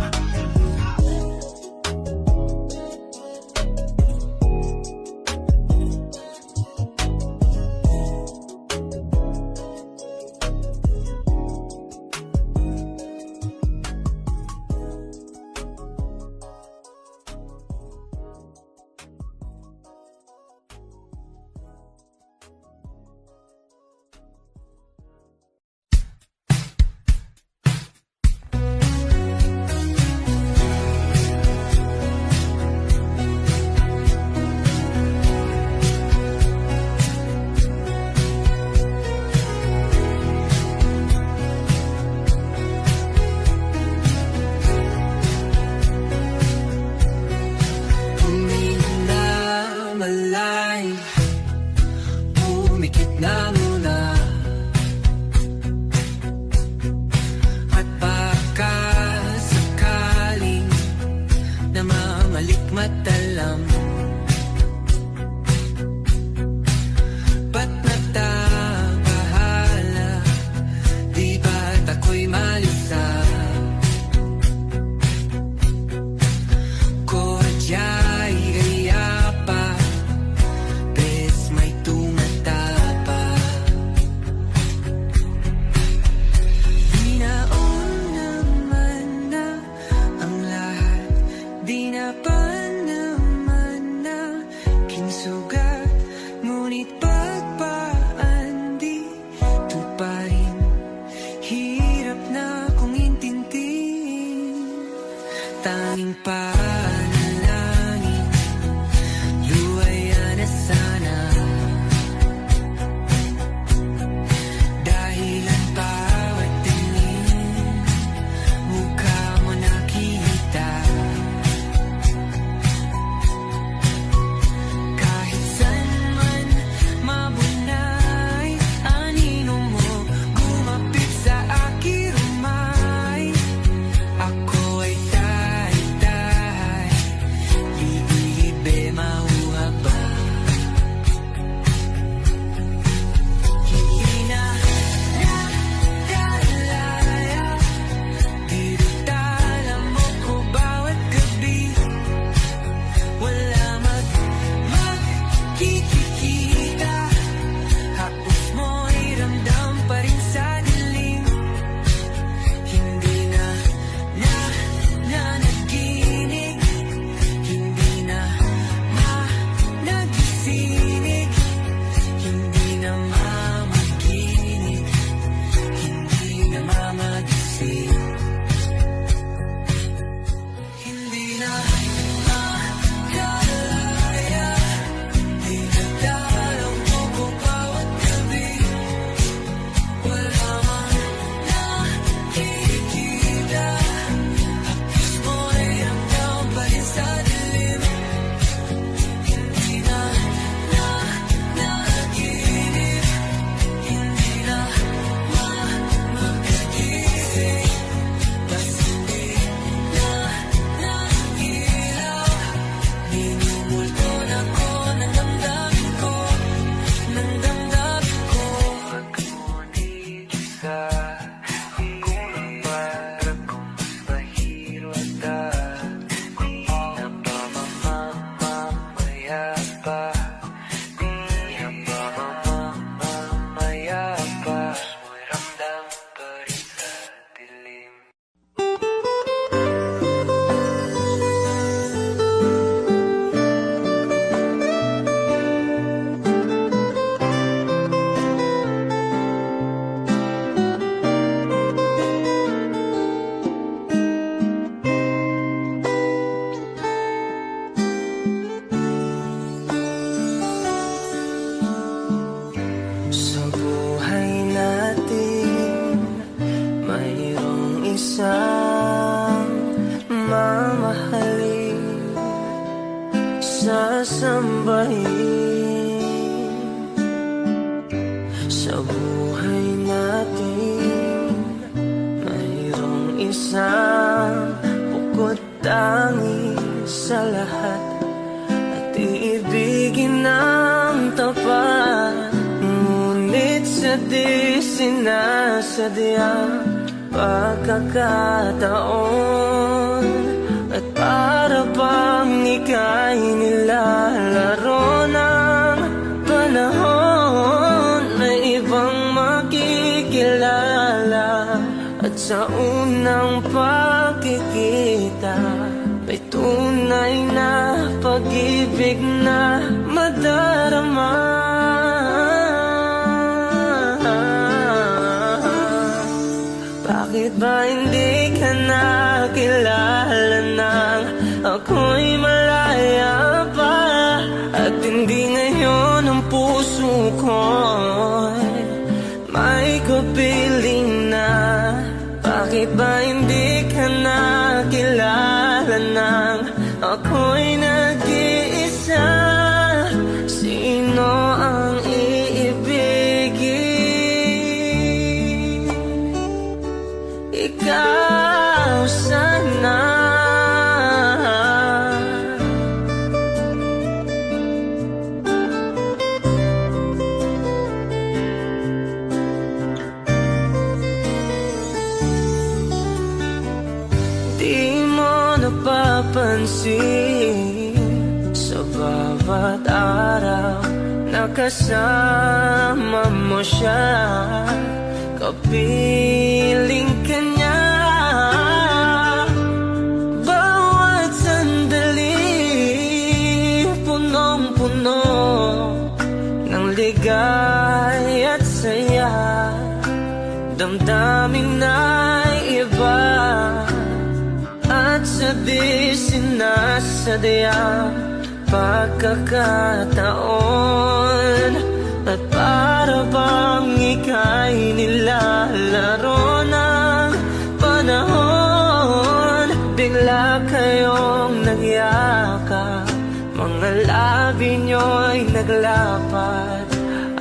Di na pa naman sasambahin sa buhay natin. Mayroong isang bukod tangi sa lahat, at iibigin ng tapat. Ngunit sa di sinasadyang pagkakataon, at para bang ika'y nilalaro ng panahon, may ibang makikilala. At sa unang pagkikita, may tunay na pag-ibig na madarama. Bakit ba hindi ka nakilala nang ako'y malaya pa? At hindi ngayon ang puso ko'y may kapiling na. Bakit ba hindi ka nakilala nang ako'y nag-iisa? Sino ang iibigin? Ikaw sana. Di mo napapansin sa bawat araw na kasama mo siya, kapiling ka niya. Bawat sandali punong-puno ng ligay at saya, damdamin na'y iba. At sa di sinasadyang pagkakataon, at para bang ika'y nilalaro ng panahon, bigla kayong nagyakap, mga labi nyo'y naglapat,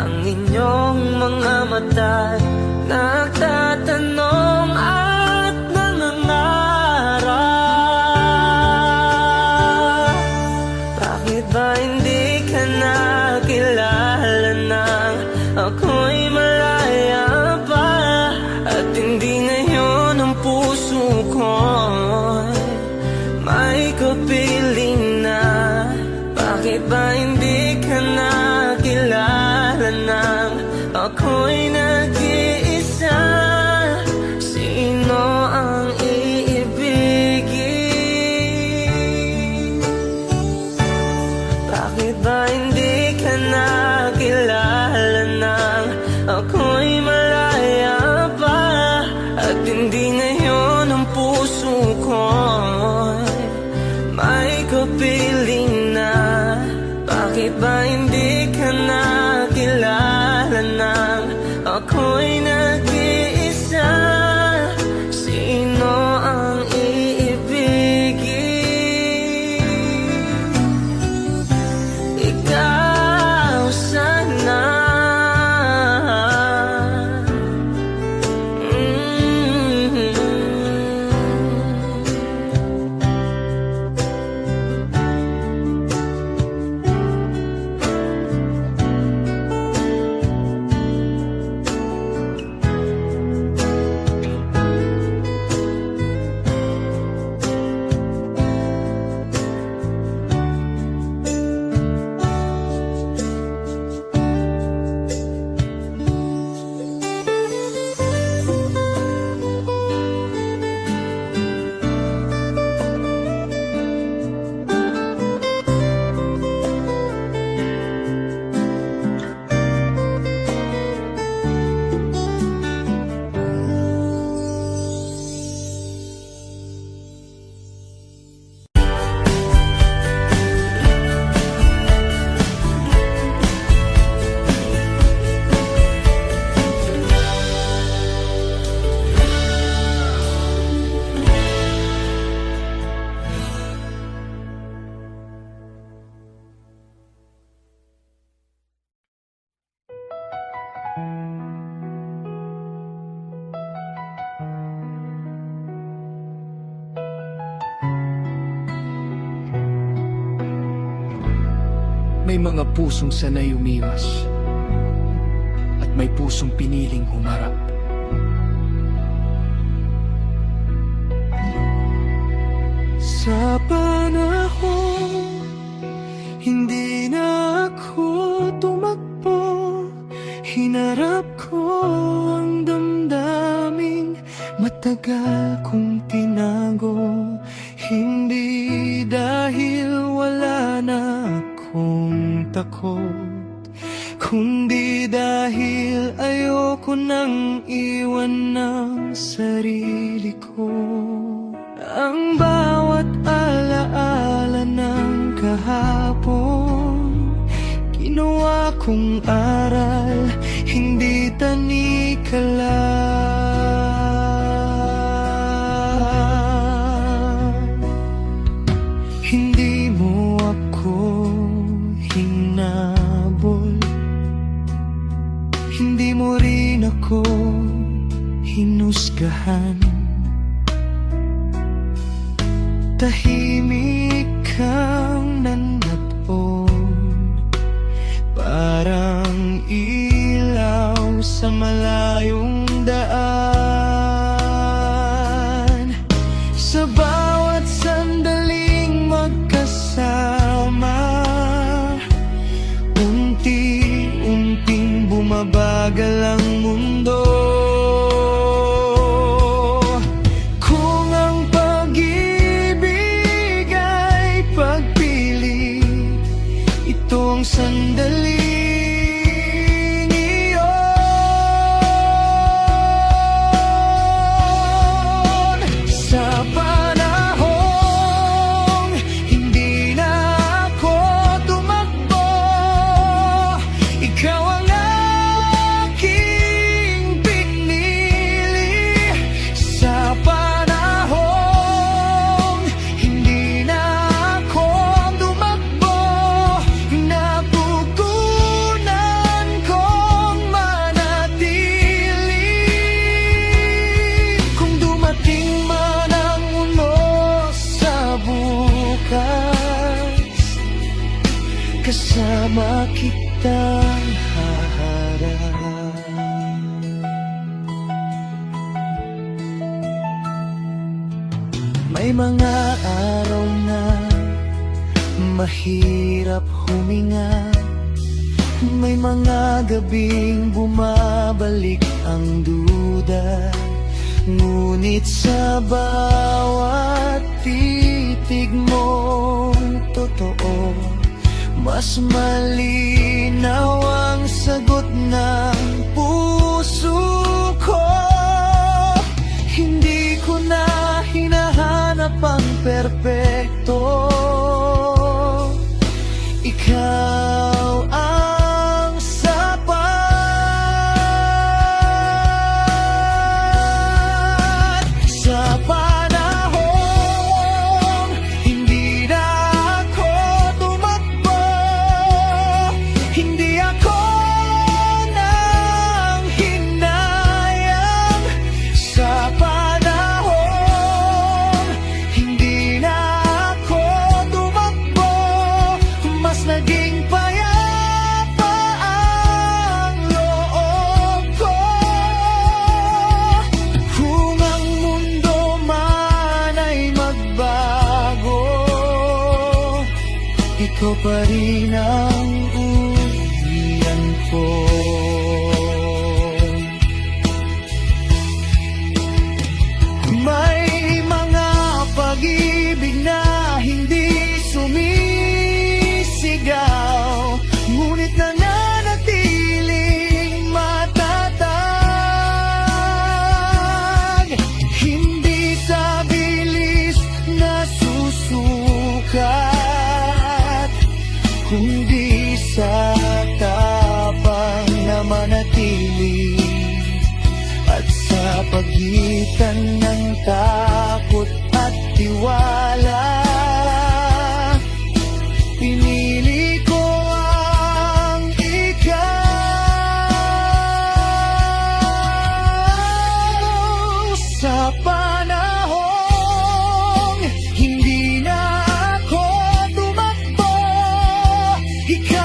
ang inyong mga mata't nagtatanong at nangangarap. Bakit ba hindi ka nakilala nang ako'y malaya pa? At hindi ngayon ang puso ko'y may kapiling na. Bakit ba hindi ka nakilala nang ako'y nag-iisa? Sino ang iibigin? Bakit ba hindi ka nakilala nang ako'y malaya pa? At hindi ngayon ang puso ko'y may kapiling na. Bakit ba hindi ka nakilala nang ako'y nag-iisa? Sino ang iibigin? Ikaw sana. May mga pusong sanay umiwas at may pusong piniling humarap. Sa panahon, hindi na ako tumakbo. Hinarap ko ang damdaming matagal kong tinago. Hindi dahil wala na akong takot, kundi dahil ayoko nang iwan ng sarili ko. Ang bawat alaala ng kahapon, ginawa kong aral, hindi tanikalan. Hindi mo ako hinabol, hindi mo rin ako hinusgahan. Tahimik kang nandoon, parang ilaw sa malayong daan. Sa bawat sandaling magkasama, unti-unting bumabagal ang mundo. Kung ang pag-ibig ay pagpili, ito ang sandaling iyon. Sa panahong hindi na ako tumakbo, ikaw ang aking pinili. Sa panahong hindi na ako tumakbo, napupunan kong manatili. Kung dumating man ang unos sa bukas, kasama kitang haharap. May mga araw na mahirap huminga, may mga gabing bumabalik ang duda. Ngunit sa bawat titig mong totoo, mas malinaw ang sagot ng puso ko. Hindi ko na hinahanap ang perpekto, ikaw ang sapat. Sa panahong hindi na ako tumakbo, hindi ako nang hinayang. Sa panahong hindi na ako tumakbo, mas naging payapa ang loob ko. Kung ang mundo man ay magbago, ikaw pa rin ang uwian ko. May mga pag-ibig na hindi sumisigaw, ngunit nananatiling matatag. Hindi sa bilis na susukat, kundi sa tapang na manatili. At sa pagitan ng takot at tiwala, pinili ko ang ikaw. Sa panahong hindi na ako tumakbo, ikaw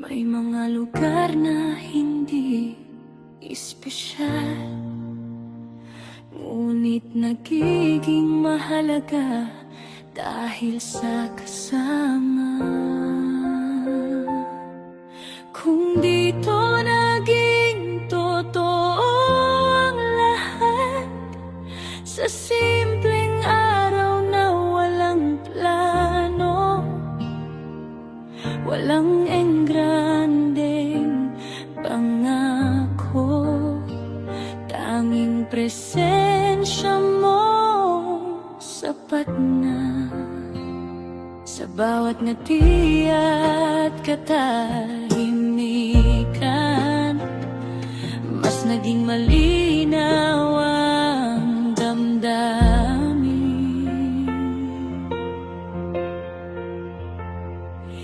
May mga lugar na hindi espesyal, ngunit nagiging mahalaga dahil sa kasama. Kung dito naging totoo ang lahat, sa simpleng araw na walang plano, walang engrandeng pangako, tanging presensya mo sapat na. Sa bawat ngati at katahimikan, mas naging malinaw ang damdamin.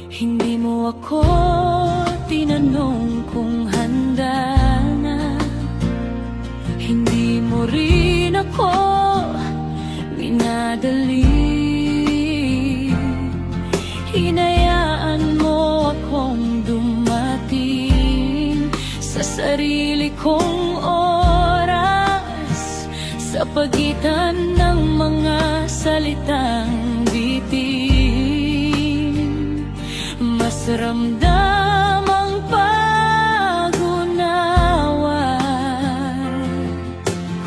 Hindi mo ako tinanong kung handa na, hindi mo rin ako minadali. Hinayaan mo akong dumating sa sarili kong oras, sa pagitan ng mga salitang bitin. Mas ramdam ang pag-unawa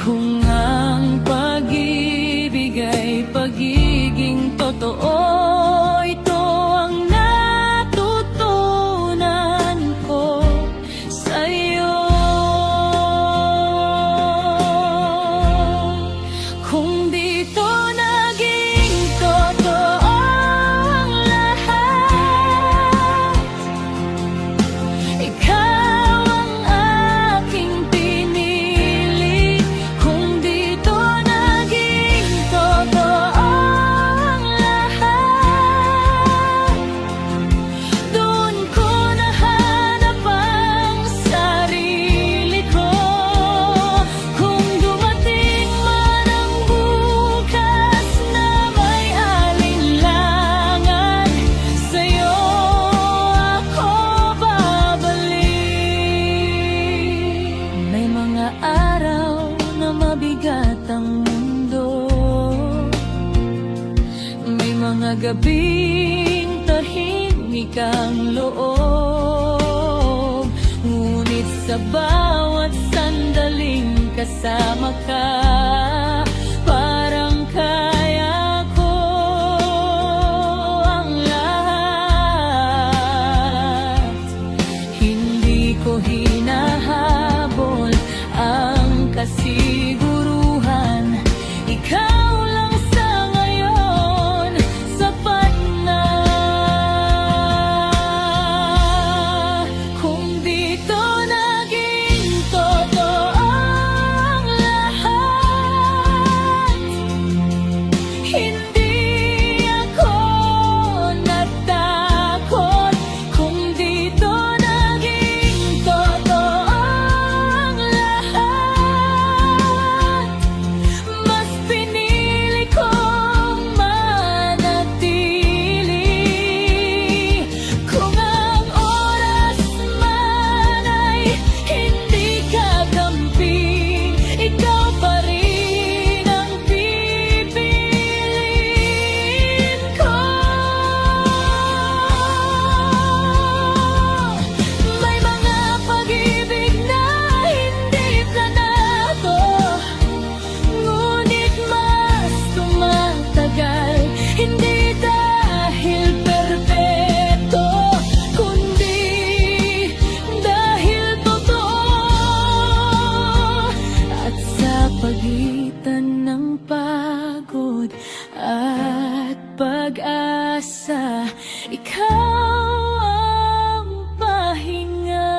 kung ang pag-ibig ay pagiging totoo. Mga gabing tahimik ang loob, ngunit sa bawat sandaling kasama ka, parang kaya ko ang lahat. Hindi ko hinahabol ang kasiguruhan, ikaw lang sa ngayon, sapat na. Kung dito naging totoo ang lahat, hindi ako natakot. Kung dito naging totoo ang lahat, mas pinili kong manatili. Kung ang oras man ay hindi kakampi, ikaw pa rin ang pipiliin ko. May mga pag-ibig na hindi planado, ngunit mas tumatagal. Hindi dahil perpekto, kundi dahil totoo. At sa pagitan ng pagod at pag-asa, ikaw ang pahinga.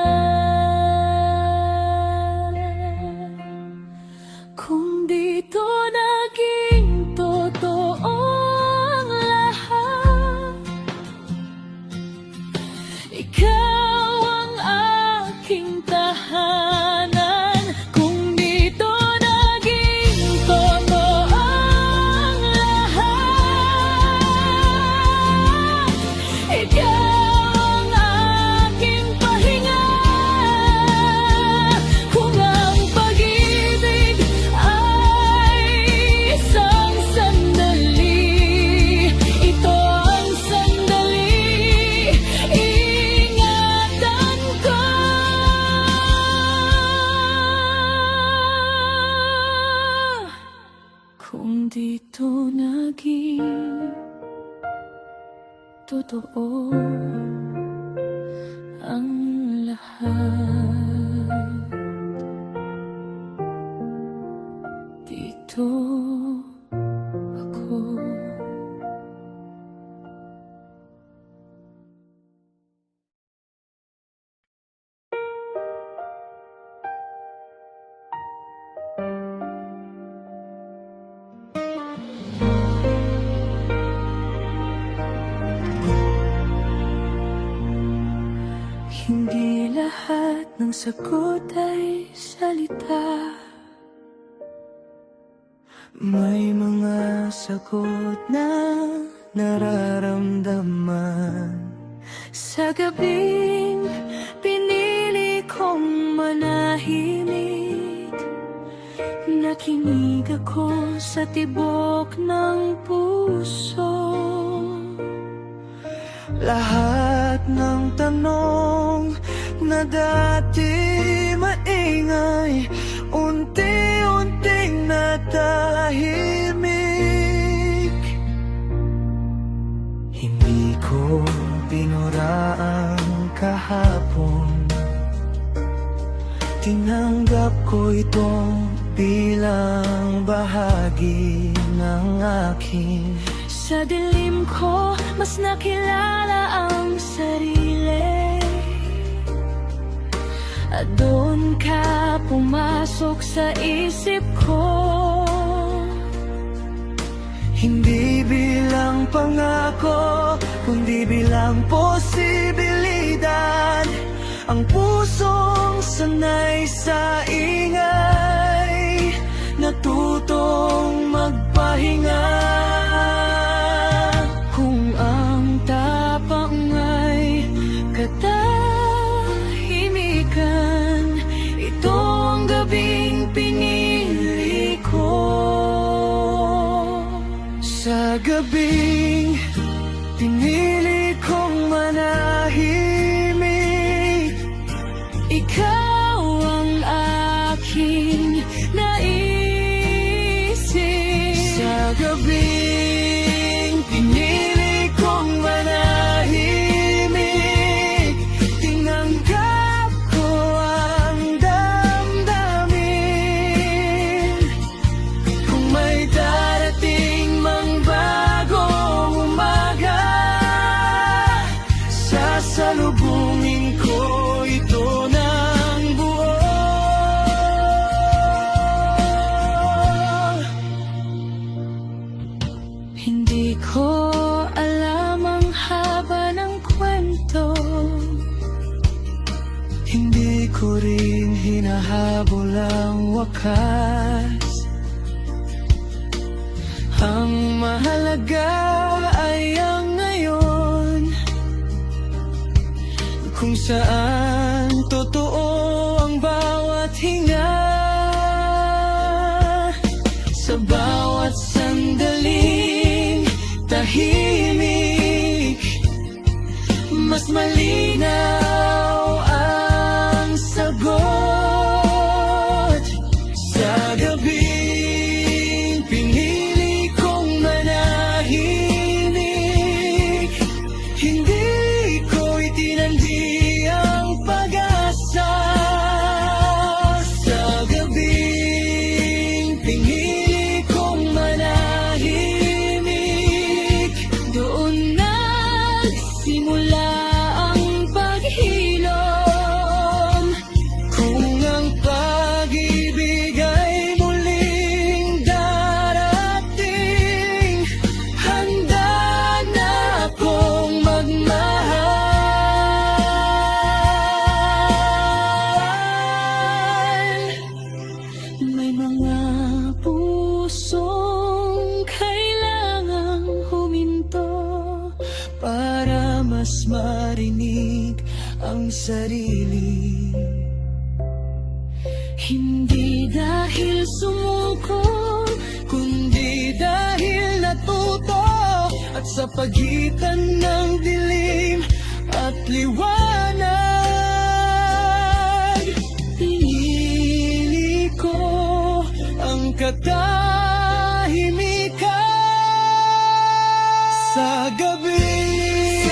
Kung dito naging totoo ang lahat, ikaw ang aking tahanan. Kung dito naging totoo ang lahat, ikaw ang aking totoo ang lahat. Dito ako. Hindi lahat ng sagot ay salita. May mga sagot na nararamdaman. Sa gabing pinili kong manahimik, nakinig ako sa tibok ng puso. Lahat ng tanong na dati maingay, unti-unting natahimik. Hindi ko binura ang kahapon, tinanggap ko itong bilang bahagi ng akin. Sa dilim ko, mas nakilala ang sarili, at doon ka pumasok sa isip ko. Hindi bilang pangako, kundi bilang posibilidad. Ang pusong sanay sa ingay, natutong magpahinga. Kung ang tapang ay katahimikan, ito ang gabing pinili ko. Sa gabing pinili kong manahimik, ikaw ang aking naisip. Sa gabing pinili kong manahimik, tinanggap ko ang damdamin. Kung may darating mang bagong umaga, sasalubungin ko ito ng buo. Hindi ko alam ang haba ng kwento, hindi ko rin hinahabol ang wakas. Ang mahalaga ay ang ngayon, kung saan totoo ang bawat hinga. Sa bawat sandaling tahimik, mas malinaw ang sagot. Sa gabing pinili kong manahimik, hindi ko itinandi ang pag-asa. Sa gabing pinili kong manahimik, doon nagsimula ang paghilom. Kung ang pag-ibig ay muling darating, handa na akong magmahal. May mga pusong kailangang huminto para mas marinig ang sarili. Hindi dahil sumuko, kundi dahil natuto. At sa pagitan ng dilim at liwanag, pinili ko ang katahimikan. Sa gabi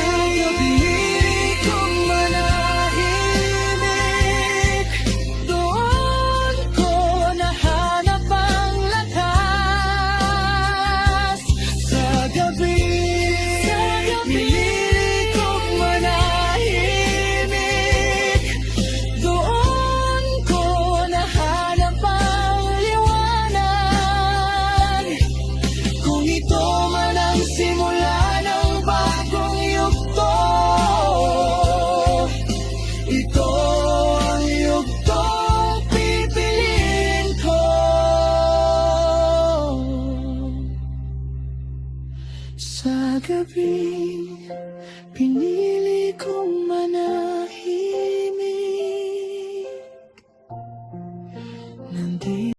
gabi pinili kong manahin